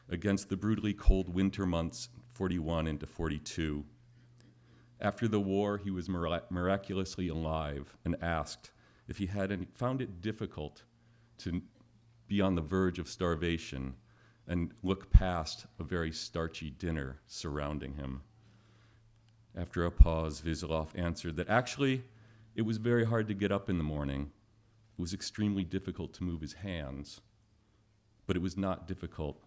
against the brutally cold winter months 41 into 42. After the war, he was miraculously alive and asked if he had found it difficult to be on the verge of starvation and look past a very starchy dinner surrounding him. After a pause, Vizorov answered that actually, it was very hard to get up in the morning. It was extremely difficult to move his hands, but it was not difficult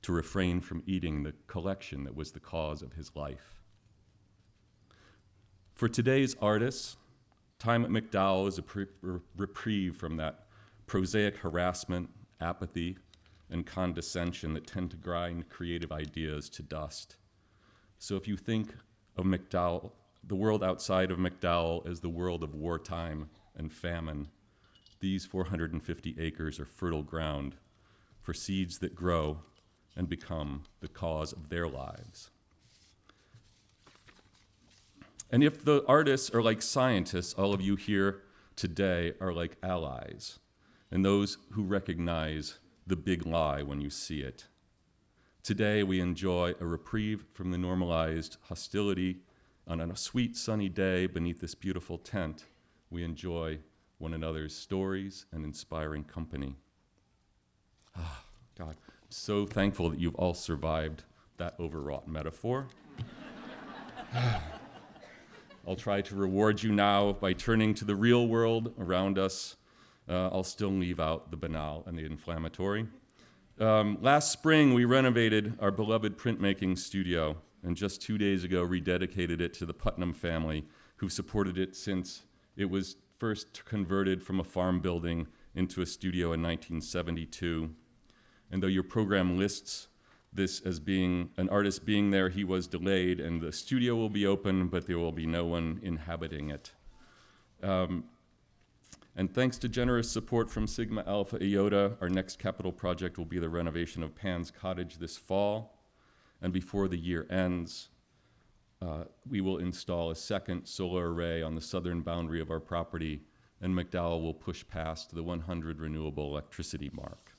to refrain from eating the collection that was the cause of his life. For today's artists, time at MacDowell is a reprieve from that prosaic harassment, apathy, and condescension that tend to grind creative ideas to dust. So if you think of MacDowell, the world outside of MacDowell as the world of wartime and famine, these 450 acres are fertile ground for seeds that grow and become the cause of their lives. And if the artists are like scientists, all of you here today are like allies, and those who recognize the big lie when you see it. Today we enjoy a reprieve from the normalized hostility. On a sweet sunny day beneath this beautiful tent, we enjoy one another's stories and inspiring company. Ah, God, I'm so thankful that you've all survived that overwrought metaphor. I'll try to reward you now by turning to the real world around us. I'll still leave out the banal and the inflammatory. Last spring, we renovated our beloved printmaking studio, and just 2 days ago rededicated it to the Putnam family, who've supported it since it was first converted from a farm building into a studio in 1972. And though your program lists this as being an artist being there, he was delayed, and the studio will be open, but there will be no one inhabiting it. And thanks to generous support from Sigma Alpha Iota, our next capital project will be the renovation of Pan's Cottage this fall. And before the year ends, we will install a second solar array on the southern boundary of our property, and MacDowell will push past the 100 renewable electricity mark.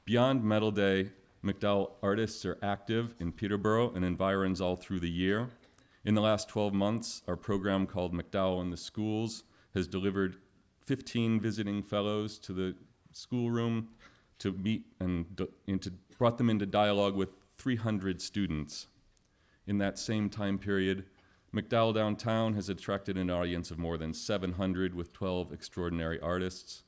Beyond Medal Day, MacDowell artists are active in Peterborough and environs all through the year. In the last 12 months, our program called MacDowell in the Schools has delivered 15 visiting fellows to the schoolroom to meet and brought them into dialogue with 300 students. In that same time period, MacDowell Downtown has attracted an audience of more than 700 with 12 extraordinary artists.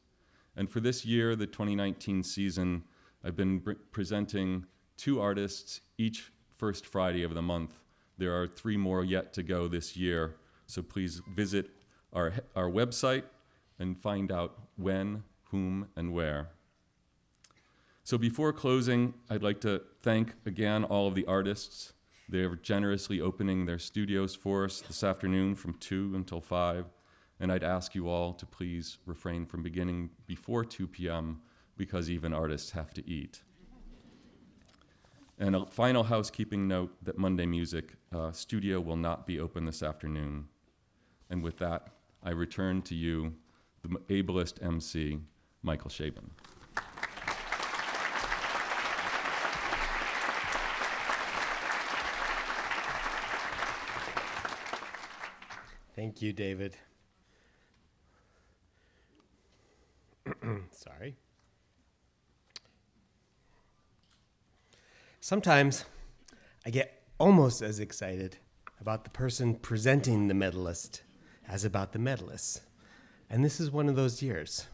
And for this year, the 2019 season, I've been presenting 2 artists each first Friday of the month. There are 3 more yet to go this year, so please visit our website and find out when, whom, and where. So before closing, I'd like to thank again all of the artists. They are generously opening their studios for us this afternoon from 2 until 5, and I'd ask you all to please refrain from beginning before 2 p.m. because even artists have to eat. And a final housekeeping note that Monday Music Studio will not be open this afternoon. And with that, I return to you, the ableist MC, Michael Chabon. Thank you, David. Sorry. Sometimes I get almost as excited about the person presenting the medalist as about the medalists. And this is one of those years.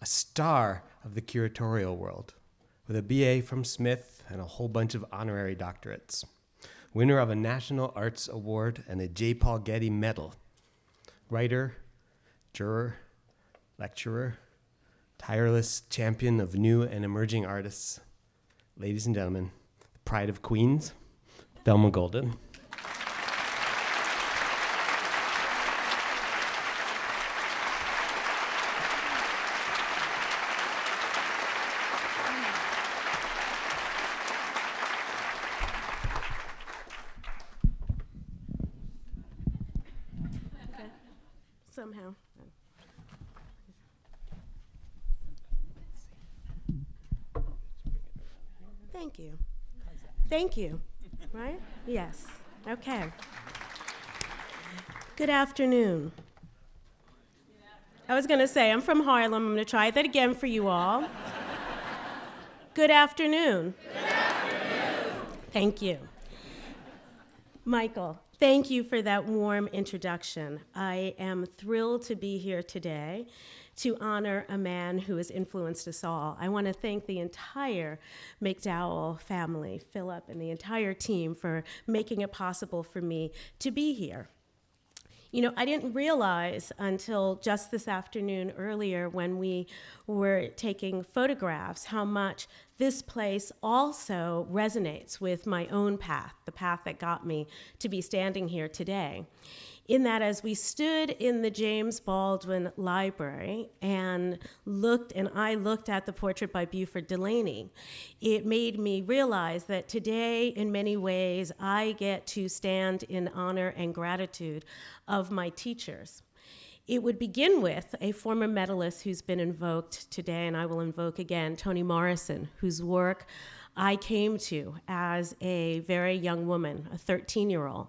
A star of the curatorial world, with a BA from Smith and a whole bunch of honorary doctorates. Winner of a National Arts Award and a J. Paul Getty Medal. Writer, juror, lecturer, tireless champion of new and emerging artists. Ladies and gentlemen, the pride of Queens, Thelma Golden. Somehow. Thank you. Thank you. Right? Yes. Okay. Good afternoon. I was going to say, I'm from Harlem. I'm going to try that again for you all. Good afternoon. Good afternoon. Thank you. Michael, thank you for that warm introduction. I am thrilled to be here today to honor a man who has influenced us all. I want to thank the entire MacDowell family, Philip, and the entire team for making it possible for me to be here. You know, I didn't realize until just this afternoon earlier when we were taking photographs how much this place also resonates with my own path, the path that got me to be standing here today. In that, as we stood in the James Baldwin Library and I looked at the portrait by Buford Delaney, it made me realize that today, in many ways, I get to stand in honor and gratitude of my teachers. It would begin with a former medalist who's been invoked today, and I will invoke again, Toni Morrison, whose work I came to as a very young woman, a 13-year-old,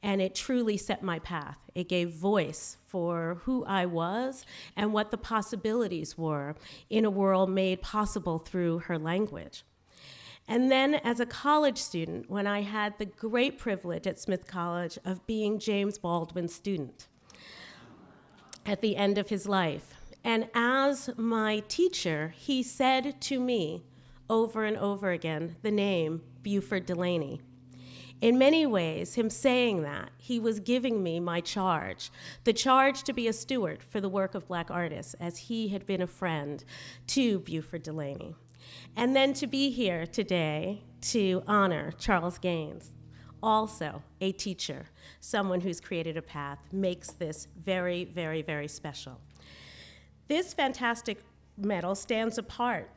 and it truly set my path. It gave voice for who I was and what the possibilities were in a world made possible through her language. And then as a college student, when I had the great privilege at Smith College of being James Baldwin's student at the end of his life, and as my teacher, he said to me over and over again the name Buford Delaney. In many ways, him saying that, he was giving me my charge, the charge to be a steward for the work of Black artists, as he had been a friend to Buford Delaney. And then to be here today to honor Charles Gaines, also a teacher, someone who's created a path, makes this very, very, very special. This fantastic medal stands apart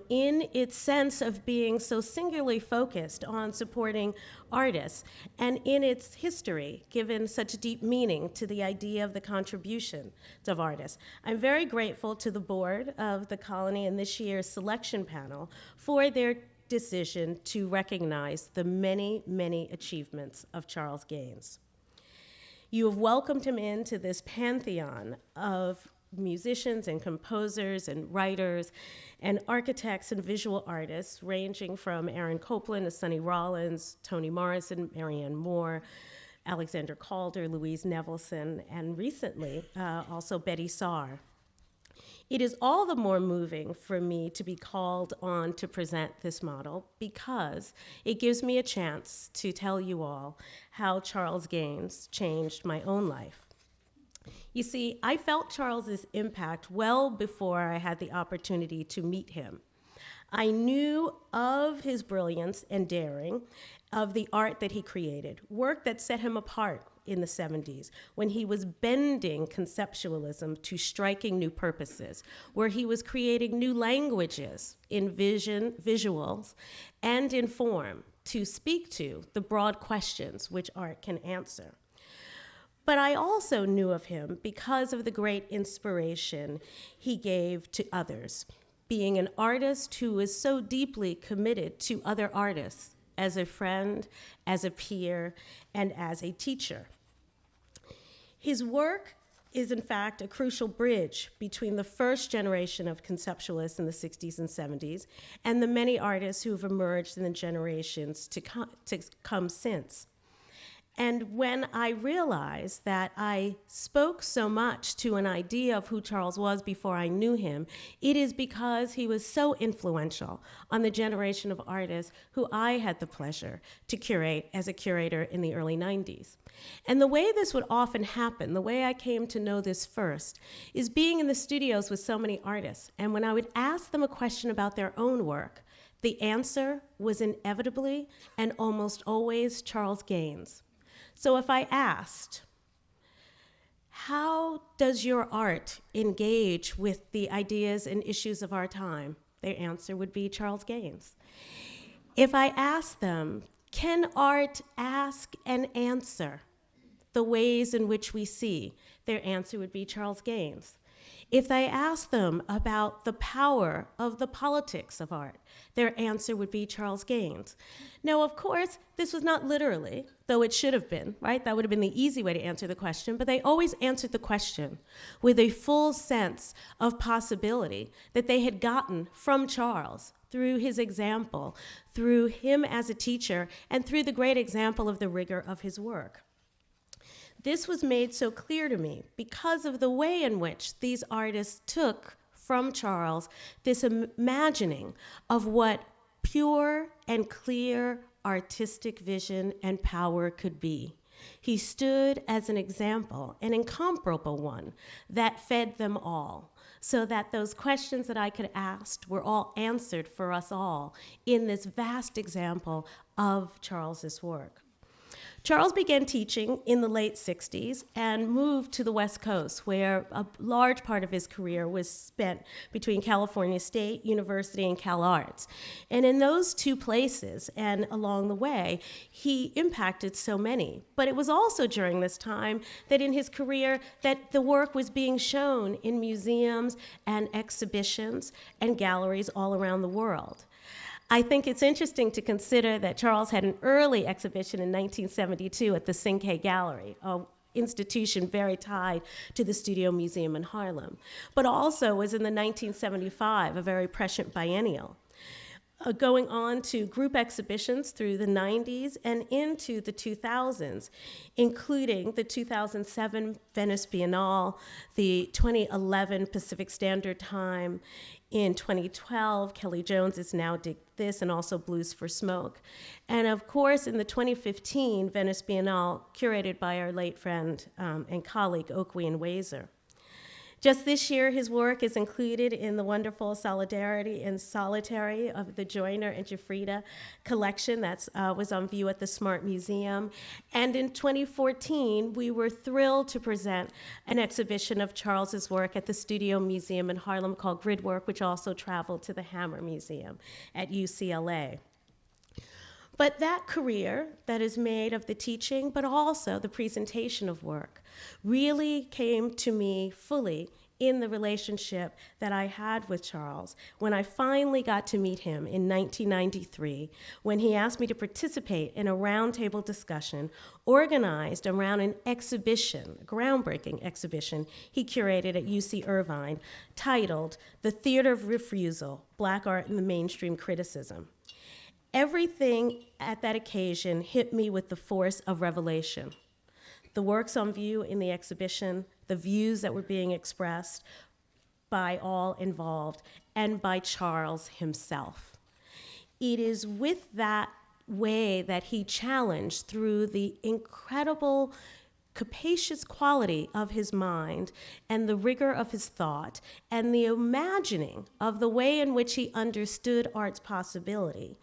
in its sense of being so singularly focused on supporting artists, and in its history, given such deep meaning to the idea of the contributions of artists. I'm very grateful to the board of the Colony and this year's selection panel for their decision to recognize the many, many achievements of Charles Gaines. You have welcomed him into this pantheon of musicians and composers and writers and architects and visual artists, ranging from Aaron Copland to Sonny Rollins, Toni Morrison, Marianne Moore, Alexander Calder, Louise Nevelson, and recently also Betty Saar. It is all the more moving for me to be called on to present this model because it gives me a chance to tell you all how Charles Gaines changed my own life. You see, I felt Charles's impact well before I had the opportunity to meet him. I knew of his brilliance and daring, of the art that he created, work that set him apart in the 70s, when he was bending conceptualism to striking new purposes, where he was creating new languages in vision, visuals, and in form to speak to the broad questions which art can answer. But I also knew of him because of the great inspiration he gave to others, being an artist who is so deeply committed to other artists as a friend, as a peer, and as a teacher. His work is in fact a crucial bridge between the first generation of conceptualists in the 60s and 70s and the many artists who have emerged in the generations to come since. And when I realized that I spoke so much to an idea of who Charles was before I knew him, it is because he was so influential on the generation of artists who I had the pleasure to curate as a curator in the early 90s. And the way this would often happen, the way I came to know this first, is being in the studios with so many artists. And when I would ask them a question about their own work, the answer was inevitably and almost always Charles Gaines. So if I asked, how does your art engage with the ideas and issues of our time? Their answer would be Charles Gaines. If I asked them, can art ask and answer the ways in which we see? Their answer would be Charles Gaines. If I asked them about the power of the politics of art, their answer would be Charles Gaines. Now, of course, this was not literally, though it should have been, right? That would have been the easy way to answer the question, but they always answered the question with a full sense of possibility that they had gotten from Charles through his example, through him as a teacher, and through the great example of the rigor of his work. This was made so clear to me because of the way in which these artists took from Charles this imagining of what pure and clear artistic vision and power could be. He stood as an example, an incomparable one, that fed them all, so that those questions that I could ask were all answered for us all in this vast example of Charles's work. Charles began teaching in the late 60s and moved to the West Coast, where a large part of his career was spent between California State University and Cal Arts. And in those two places and along the way, he impacted so many. But it was also during this time that in his career that the work was being shown in museums and exhibitions and galleries all around the world. I think it's interesting to consider that Charles had an early exhibition in 1972 at the Senchak Gallery, an institution very tied to the Studio Museum in Harlem, but also was in the 1975, a very prescient biennial. Going on to group exhibitions through the 90s and into the 2000s, including the 2007 Venice Biennale, the 2011 Pacific Standard Time, in 2012, Kelly Jones's Now Dig This, and also Blues for Smoke. And of course, in the 2015 Venice Biennale, curated by our late friend and colleague, Okwe and Wazer. Just this year, his work is included in the wonderful Solidarity and Solitary of the Joyner and Jafrida collection that was on view at the Smart Museum. And in 2014, we were thrilled to present an exhibition of Charles's work at the Studio Museum in Harlem called Gridwork, which also traveled to the Hammer Museum at UCLA. But that career that is made of the teaching, but also the presentation of work, really came to me fully in the relationship that I had with Charles when I finally got to meet him in 1993, when he asked me to participate in a roundtable discussion organized around an exhibition, a groundbreaking exhibition he curated at UC Irvine, titled The Theater of Refusal, Black Art in the Mainstream Criticism. Everything at that occasion hit me with the force of revelation. The works on view in the exhibition, the views that were being expressed by all involved, and by Charles himself. It is with that way that he challenged through the incredible capacious quality of his mind and the rigor of his thought and the imagining of the way in which he understood art's possibility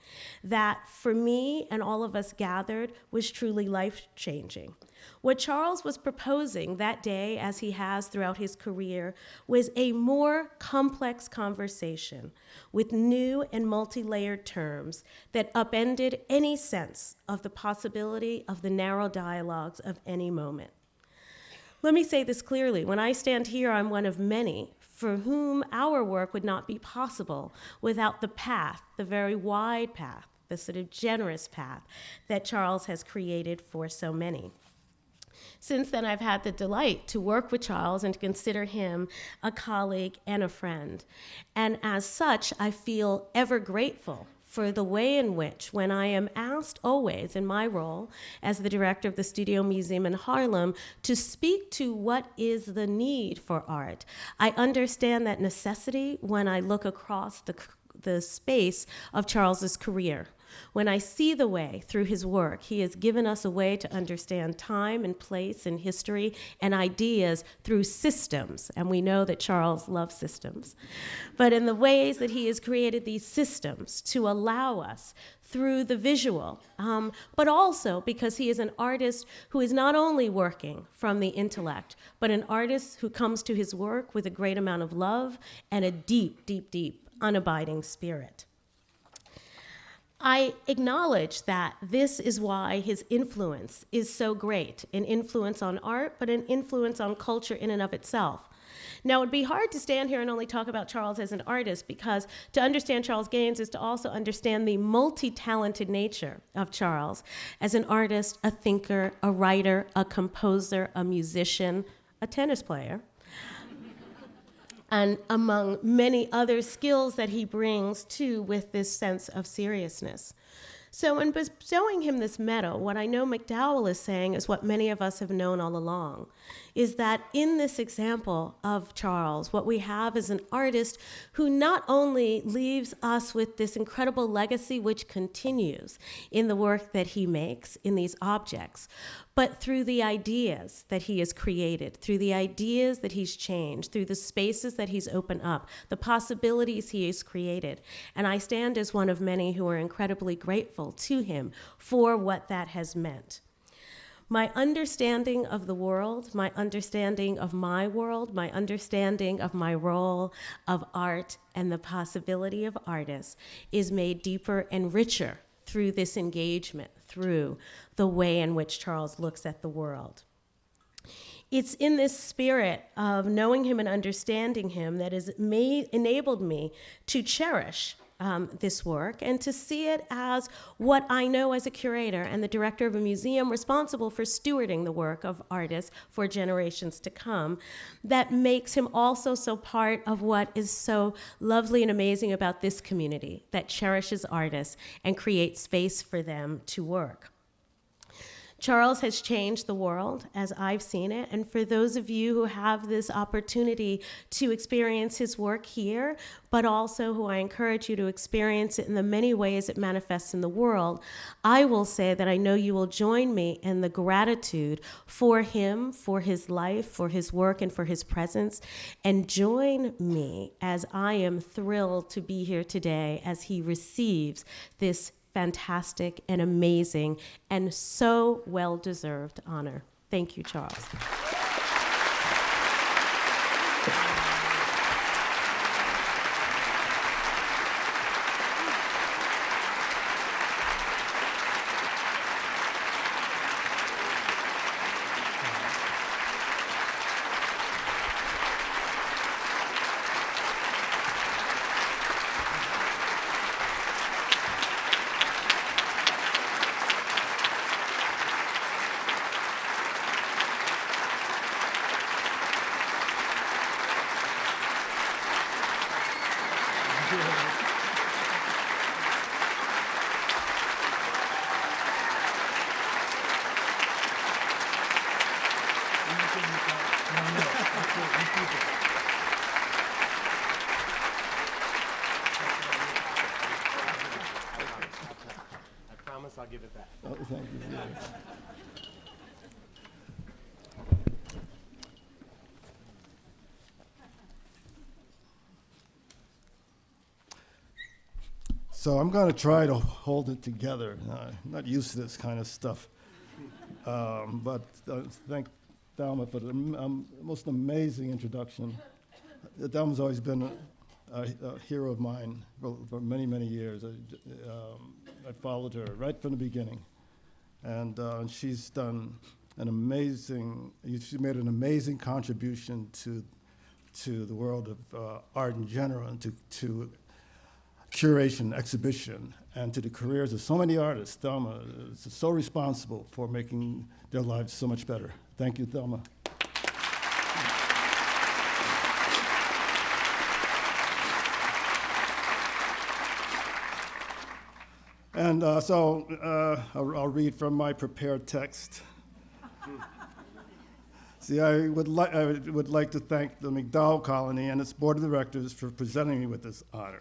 that for me and all of us gathered was truly life-changing. What Charles was proposing that day, as he has throughout his career, was a more complex conversation with new and multi-layered terms that upended any sense of the possibility of the narrow dialogues of any moment. Let me say this clearly. When I stand here, I'm one of many for whom our work would not be possible without the path, the very wide path, the sort of generous path that Charles has created for so many. Since then, I've had the delight to work with Charles and to consider him a colleague and a friend. And as such, I feel ever grateful for the way in which, when I am asked always in my role as the director of the Studio Museum in Harlem to speak to what is the need for art, I understand that necessity when I look across the space of Charles's career. When I see the way through his work, he has given us a way to understand time and place and history and ideas through systems, and we know that Charles loves systems. But in the ways that he has created these systems to allow us through the visual, but also because he is an artist who is not only working from the intellect, but an artist who comes to his work with a great amount of love and a deep, deep, deep, unabiding spirit. I acknowledge that this is why his influence is so great, an influence on art, but an influence on culture in and of itself. Now, it would be hard to stand here and only talk about Charles as an artist, because to understand Charles Gaines is to also understand the multi-talented nature of Charles as an artist, a thinker, a writer, a composer, a musician, a tennis player, and among many other skills that he brings too with this sense of seriousness. So in bestowing him this medal, what I know MacDowell is saying is what many of us have known all along, is that in this example of Charles, what we have is an artist who not only leaves us with this incredible legacy which continues in the work that he makes in these objects, but through the ideas that he has created, through the ideas that he's changed, through the spaces that he's opened up, the possibilities he has created. And I stand as one of many who are incredibly grateful to him for what that has meant. My understanding of the world, my understanding of my world, my understanding of my role of art and the possibility of artists is made deeper and richer through this engagement, through the way in which Charles looks at the world. It's in this spirit of knowing him and understanding him that has enabled me to cherish this work and to see it as what I know as a curator and the director of a museum responsible for stewarding the work of artists for generations to come, that makes him also so part of what is so lovely and amazing about this community that cherishes artists and creates space for them to work. Charles has changed the world as I've seen it, and for those of you who have this opportunity to experience his work here, but also who I encourage you to experience it in the many ways it manifests in the world, I will say that I know you will join me in the gratitude for him, for his life, for his work, and for his presence, and join me as I am thrilled to be here today as he receives this fantastic and amazing and so well-deserved honor. Thank you, Charles. I'll give it back. Oh, thank you. So I'm going to try to hold it together. I'm not used to this kind of stuff. But thank Thelma for the most amazing introduction. Thelma's always been a hero of mine for many, many years. I followed her right from the beginning. And she's done an amazing, she made an amazing contribution to the world of art in general and to curation, exhibition, and to the careers of so many artists. Thelma is so responsible for making their lives so much better. Thank you, Thelma. And I'll read from my prepared text. See, I would like to thank the MacDowell Colony and its board of directors for presenting me with this honor.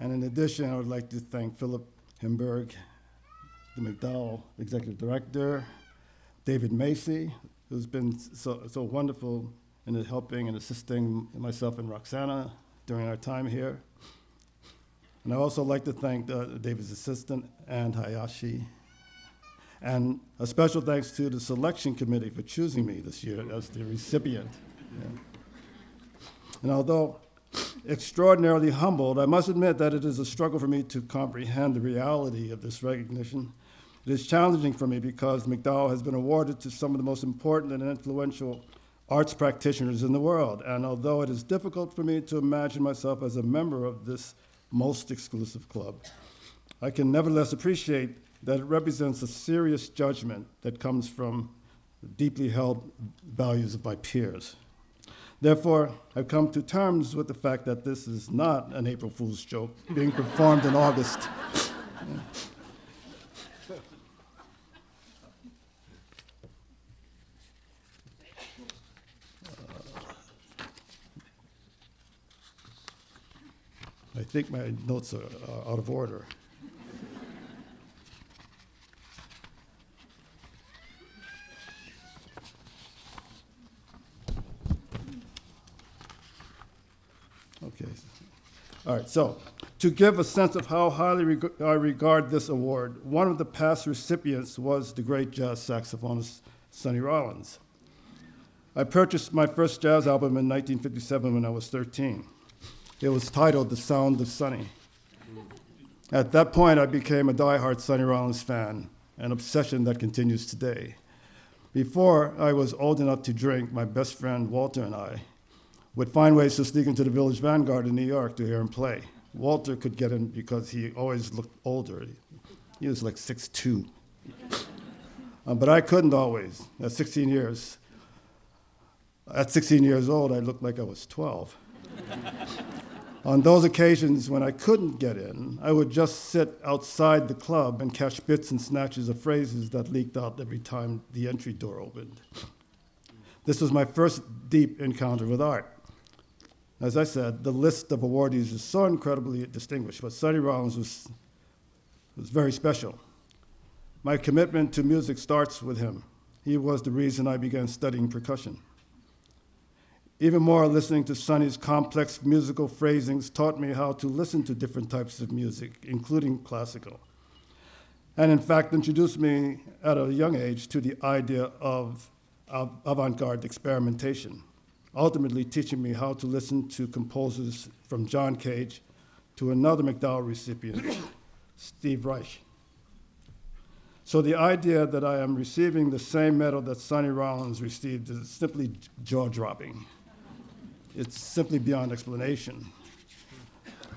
And in addition, I would like to thank Philip Himberg, the MacDowell Executive Director, David Macy, who's been so wonderful in helping and assisting myself and Roxana during our time here. And I'd also like to thank David's assistant, Ann Hayashi. And a special thanks to the selection committee for choosing me this year as the recipient. Yeah. And although extraordinarily humbled, I must admit that it is a struggle for me to comprehend the reality of this recognition. It is challenging for me because MacDowell has been awarded to some of the most important and influential arts practitioners in the world. And although it is difficult for me to imagine myself as a member of this most exclusive club, I can nevertheless appreciate that it represents a serious judgment that comes from the deeply held values of my peers. Therefore, I've come to terms with the fact that this is not an April Fool's joke being performed in August. I think my notes are out of order. All right, so to give a sense of how highly I regard this award, one of the past recipients was the great jazz saxophonist Sonny Rollins. I purchased my first jazz album in 1957 when I was 13. It was titled The Sound of Sonny. At that point, I became a diehard Sonny Rollins fan, an obsession that continues today. Before I was old enough to drink, my best friend Walter and I would find ways to sneak into the Village Vanguard in New York to hear him play. Walter could get in because he always looked older. He was like 6'2". But I couldn't always. At 16 years old, I looked like I was 12. On those occasions when I couldn't get in, I would just sit outside the club and catch bits and snatches of phrases that leaked out every time the entry door opened. This was my first deep encounter with art. As I said, the list of awardees is so incredibly distinguished, but Sonny Rollins was very special. My commitment to music starts with him. He was the reason I began studying percussion. Even more, listening to Sonny's complex musical phrasings taught me how to listen to different types of music, including classical. And in fact, introduced me at a young age to the idea of avant-garde experimentation, ultimately teaching me how to listen to composers from John Cage to another MacDowell recipient, Steve Reich. So the idea that I am receiving the same medal that Sonny Rollins received is simply jaw-dropping. It's simply beyond explanation.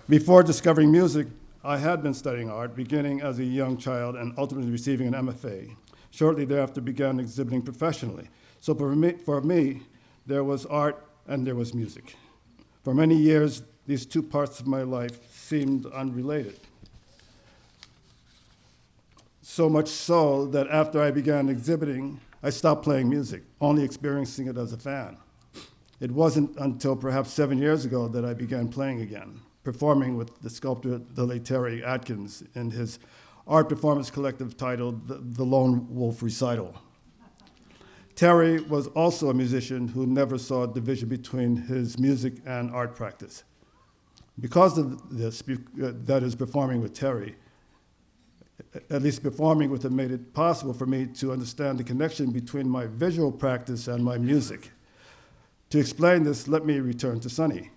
Before discovering music, I had been studying art, beginning as a young child and ultimately receiving an MFA. Shortly thereafter, began exhibiting professionally. So for me, there was art and there was music. For many years, these two parts of my life seemed unrelated. So much so that after I began exhibiting, I stopped playing music, only experiencing it as a fan. It wasn't until perhaps 7 years ago that I began playing again, performing with the sculptor, the late Terry Atkins, in his art performance collective titled The Lone Wolf Recital. Terry was also a musician who never saw a division between his music and art practice. Because of this, that is, performing with Terry, at least performing with him made it possible for me to understand the connection between my visual practice and my music. To explain this, let me return to Sonny.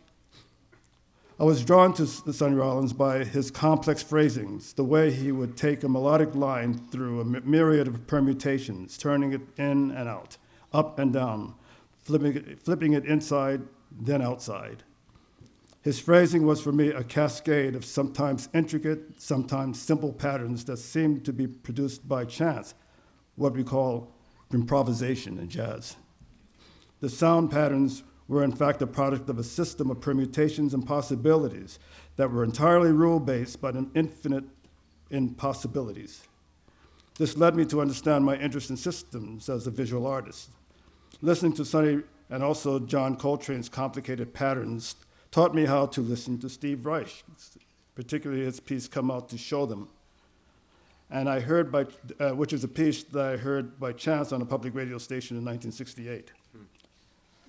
I was drawn to Sonny Rollins by his complex phrasings, the way he would take a melodic line through a myriad of permutations, turning it in and out, up and down, flipping it inside, then outside. His phrasing was for me a cascade of sometimes intricate, sometimes simple patterns that seemed to be produced by chance, what we call improvisation in jazz. The sound patterns were in fact a product of a system of permutations and possibilities that were entirely rule-based but infinite in possibilities. This led me to understand my interest in systems as a visual artist. Listening to Sonny and also John Coltrane's complicated patterns taught me how to listen to Steve Reich, particularly his piece Come Out to Show Them. And I heard which is a piece that I heard by chance on a public radio station in 1968.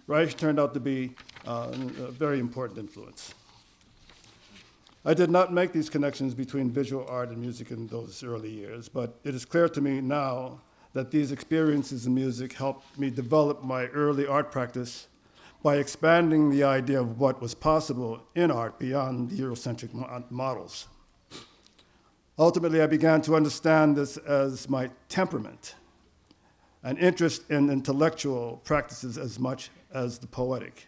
Reich turned out to be a very important influence. I did not make these connections between visual art and music in those early years, but it is clear to me now that these experiences in music helped me develop my early art practice by expanding the idea of what was possible in art beyond the Eurocentric models. Ultimately, I began to understand this as my temperament, an interest in intellectual practices as much as the poetic.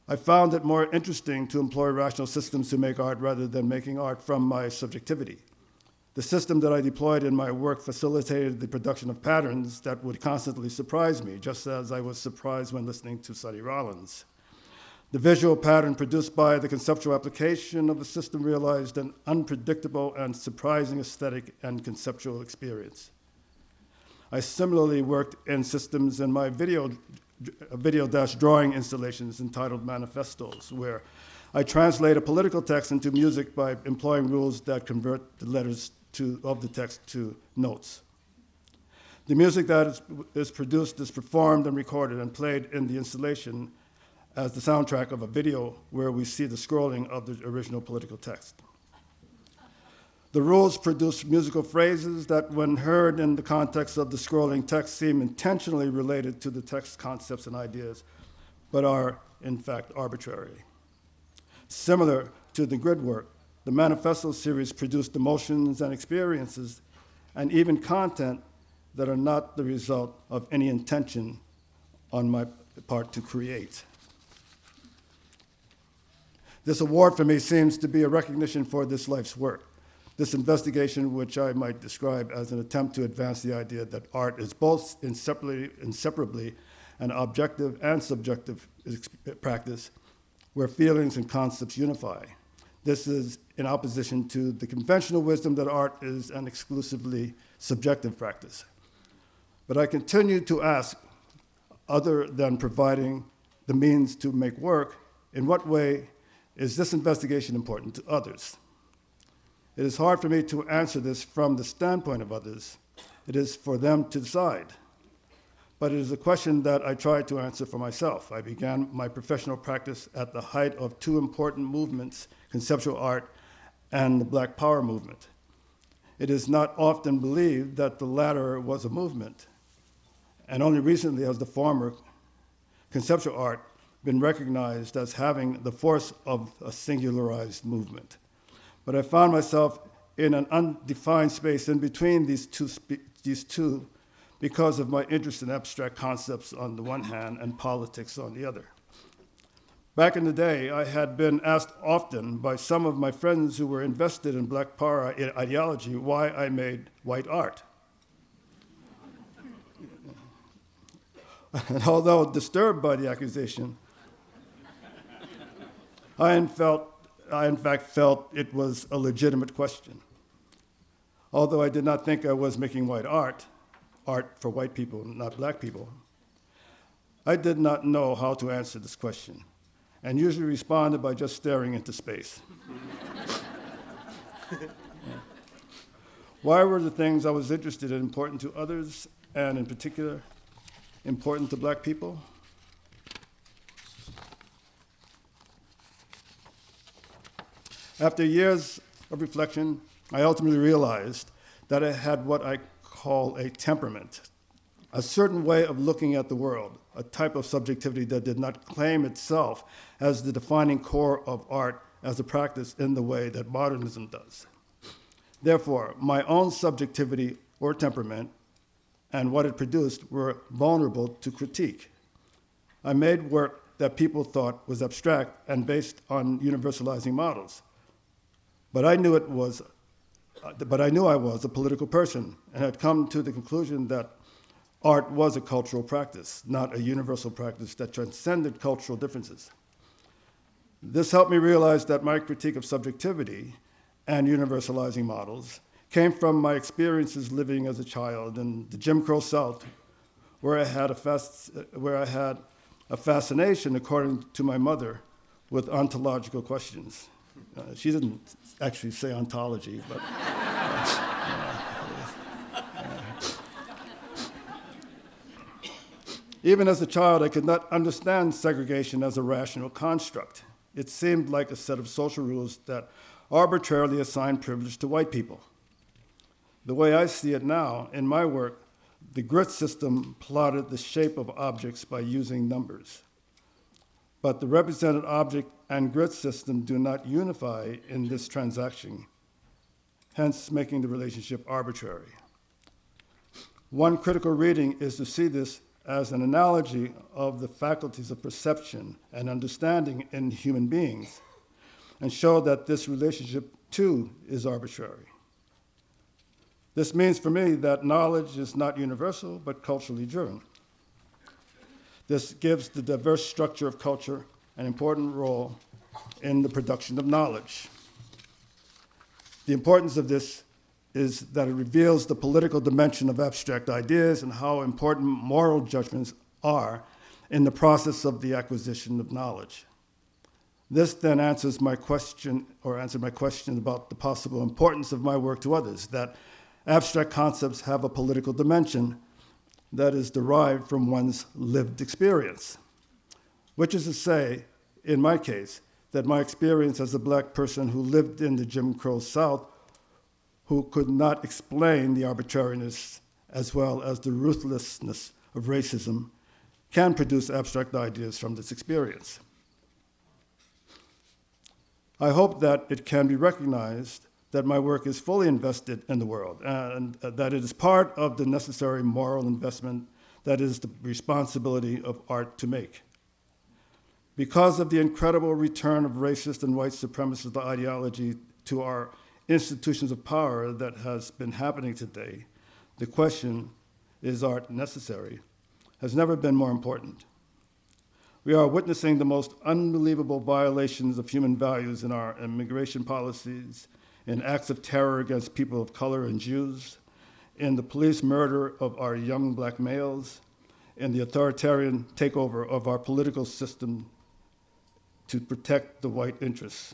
I found it more interesting to employ rational systems to make art rather than making art from my subjectivity. The system that I deployed in my work facilitated the production of patterns that would constantly surprise me, just as I was surprised when listening to Sonny Rollins. The visual pattern produced by the conceptual application of the system realized an unpredictable and surprising aesthetic and conceptual experience. I similarly worked in systems in my video-drawing installations entitled manifestos, where I translate a political text into music by employing rules that convert the letters of the text to notes. The music that is produced is performed and recorded and played in the installation, as the soundtrack of a video where we see the scrolling of the original political text. The rules produce musical phrases that, when heard in the context of the scrolling text, seem intentionally related to the text concepts and ideas, but are, in fact, arbitrary. Similar to the grid work, the Manifesto series produced emotions and experiences and even content that are not the result of any intention on my part to create. This award for me seems to be a recognition for this life's work. This investigation, which I might describe as an attempt to advance the idea that art is both inseparably an objective and subjective practice where feelings and concepts unify. This is in opposition to the conventional wisdom that art is an exclusively subjective practice. But I continue to ask, other than providing the means to make work, in what way is this investigation important to others? It is hard for me to answer this from the standpoint of others. It is for them to decide. But it is a question that I try to answer for myself. I began my professional practice at the height of two important movements, conceptual art and the Black Power movement. It is not often believed that the latter was a movement, and only recently has the former, conceptual art, been recognized as having the force of a singularized movement. But I found myself in an undefined space in between these two because of my interest in abstract concepts on the one hand and politics on the other. Back in the day, I had been asked often by some of my friends who were invested in Black Power ideology why I made white art. And although disturbed by the accusation, I in fact felt it was a legitimate question. Although I did not think I was making white art for white people, not black people, I did not know how to answer this question, and usually responded by just staring into space. Why were the things I was interested in important to others, and in particular, important to black people? After years of reflection, I ultimately realized that I had what I call a temperament, a certain way of looking at the world, a type of subjectivity that did not claim itself as the defining core of art as a practice in the way that modernism does. Therefore, my own subjectivity or temperament and what it produced were vulnerable to critique. I made work that people thought was abstract and based on universalizing models. But I knew I was a political person and had come to the conclusion that art was a cultural practice, not a universal practice that transcended cultural differences. This helped me realize that my critique of subjectivity and universalizing models came from my experiences living as a child in the Jim Crow South, where I had a fascination, according to my mother, with ontological questions. She didn't actually say ontology, but even as a child, I could not understand segregation as a rational construct. It seemed like a set of social rules that arbitrarily assigned privilege to white people. The way I see it now, in my work, the grid system plotted the shape of objects by using numbers. But the represented object and grid system do not unify in this transaction, hence making the relationship arbitrary. One critical reading is to see this as an analogy of the faculties of perception and understanding in human beings, and show that this relationship too is arbitrary. This means for me that knowledge is not universal, but culturally driven. This gives the diverse structure of culture an important role in the production of knowledge. The importance of this is that it reveals the political dimension of abstract ideas and how important moral judgments are in the process of the acquisition of knowledge. This then answered my question about the possible importance of my work to others, that abstract concepts have a political dimension that is derived from one's lived experience. which is to say, in my case, that my experience as a black person who lived in the Jim Crow South, who could not explain the arbitrariness as well as the ruthlessness of racism, can produce abstract ideas from this experience. I hope that it can be recognized that my work is fully invested in the world and that it is part of the necessary moral investment that is the responsibility of art to make. Because of the incredible return of racist and white supremacist ideology to our institutions of power that has been happening today, the question, is art necessary, has never been more important. We are witnessing the most unbelievable violations of human values in our immigration policies, in acts of terror against people of color and Jews, in the police murder of our young black males, in the authoritarian takeover of our political system to protect the white interests.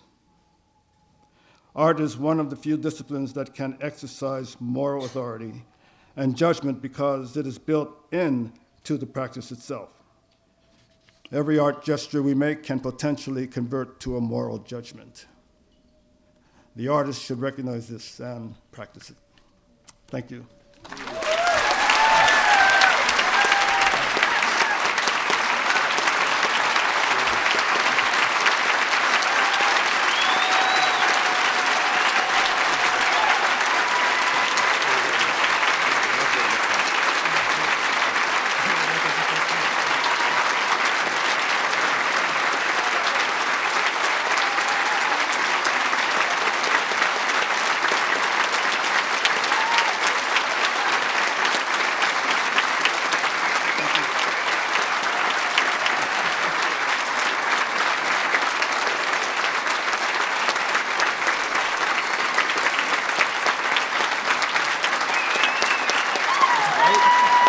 Art is one of the few disciplines that can exercise moral authority and judgment because it is built into the practice itself. Every art gesture we make can potentially convert to a moral judgment. The artist should recognize this and practice it. Thank you. Right?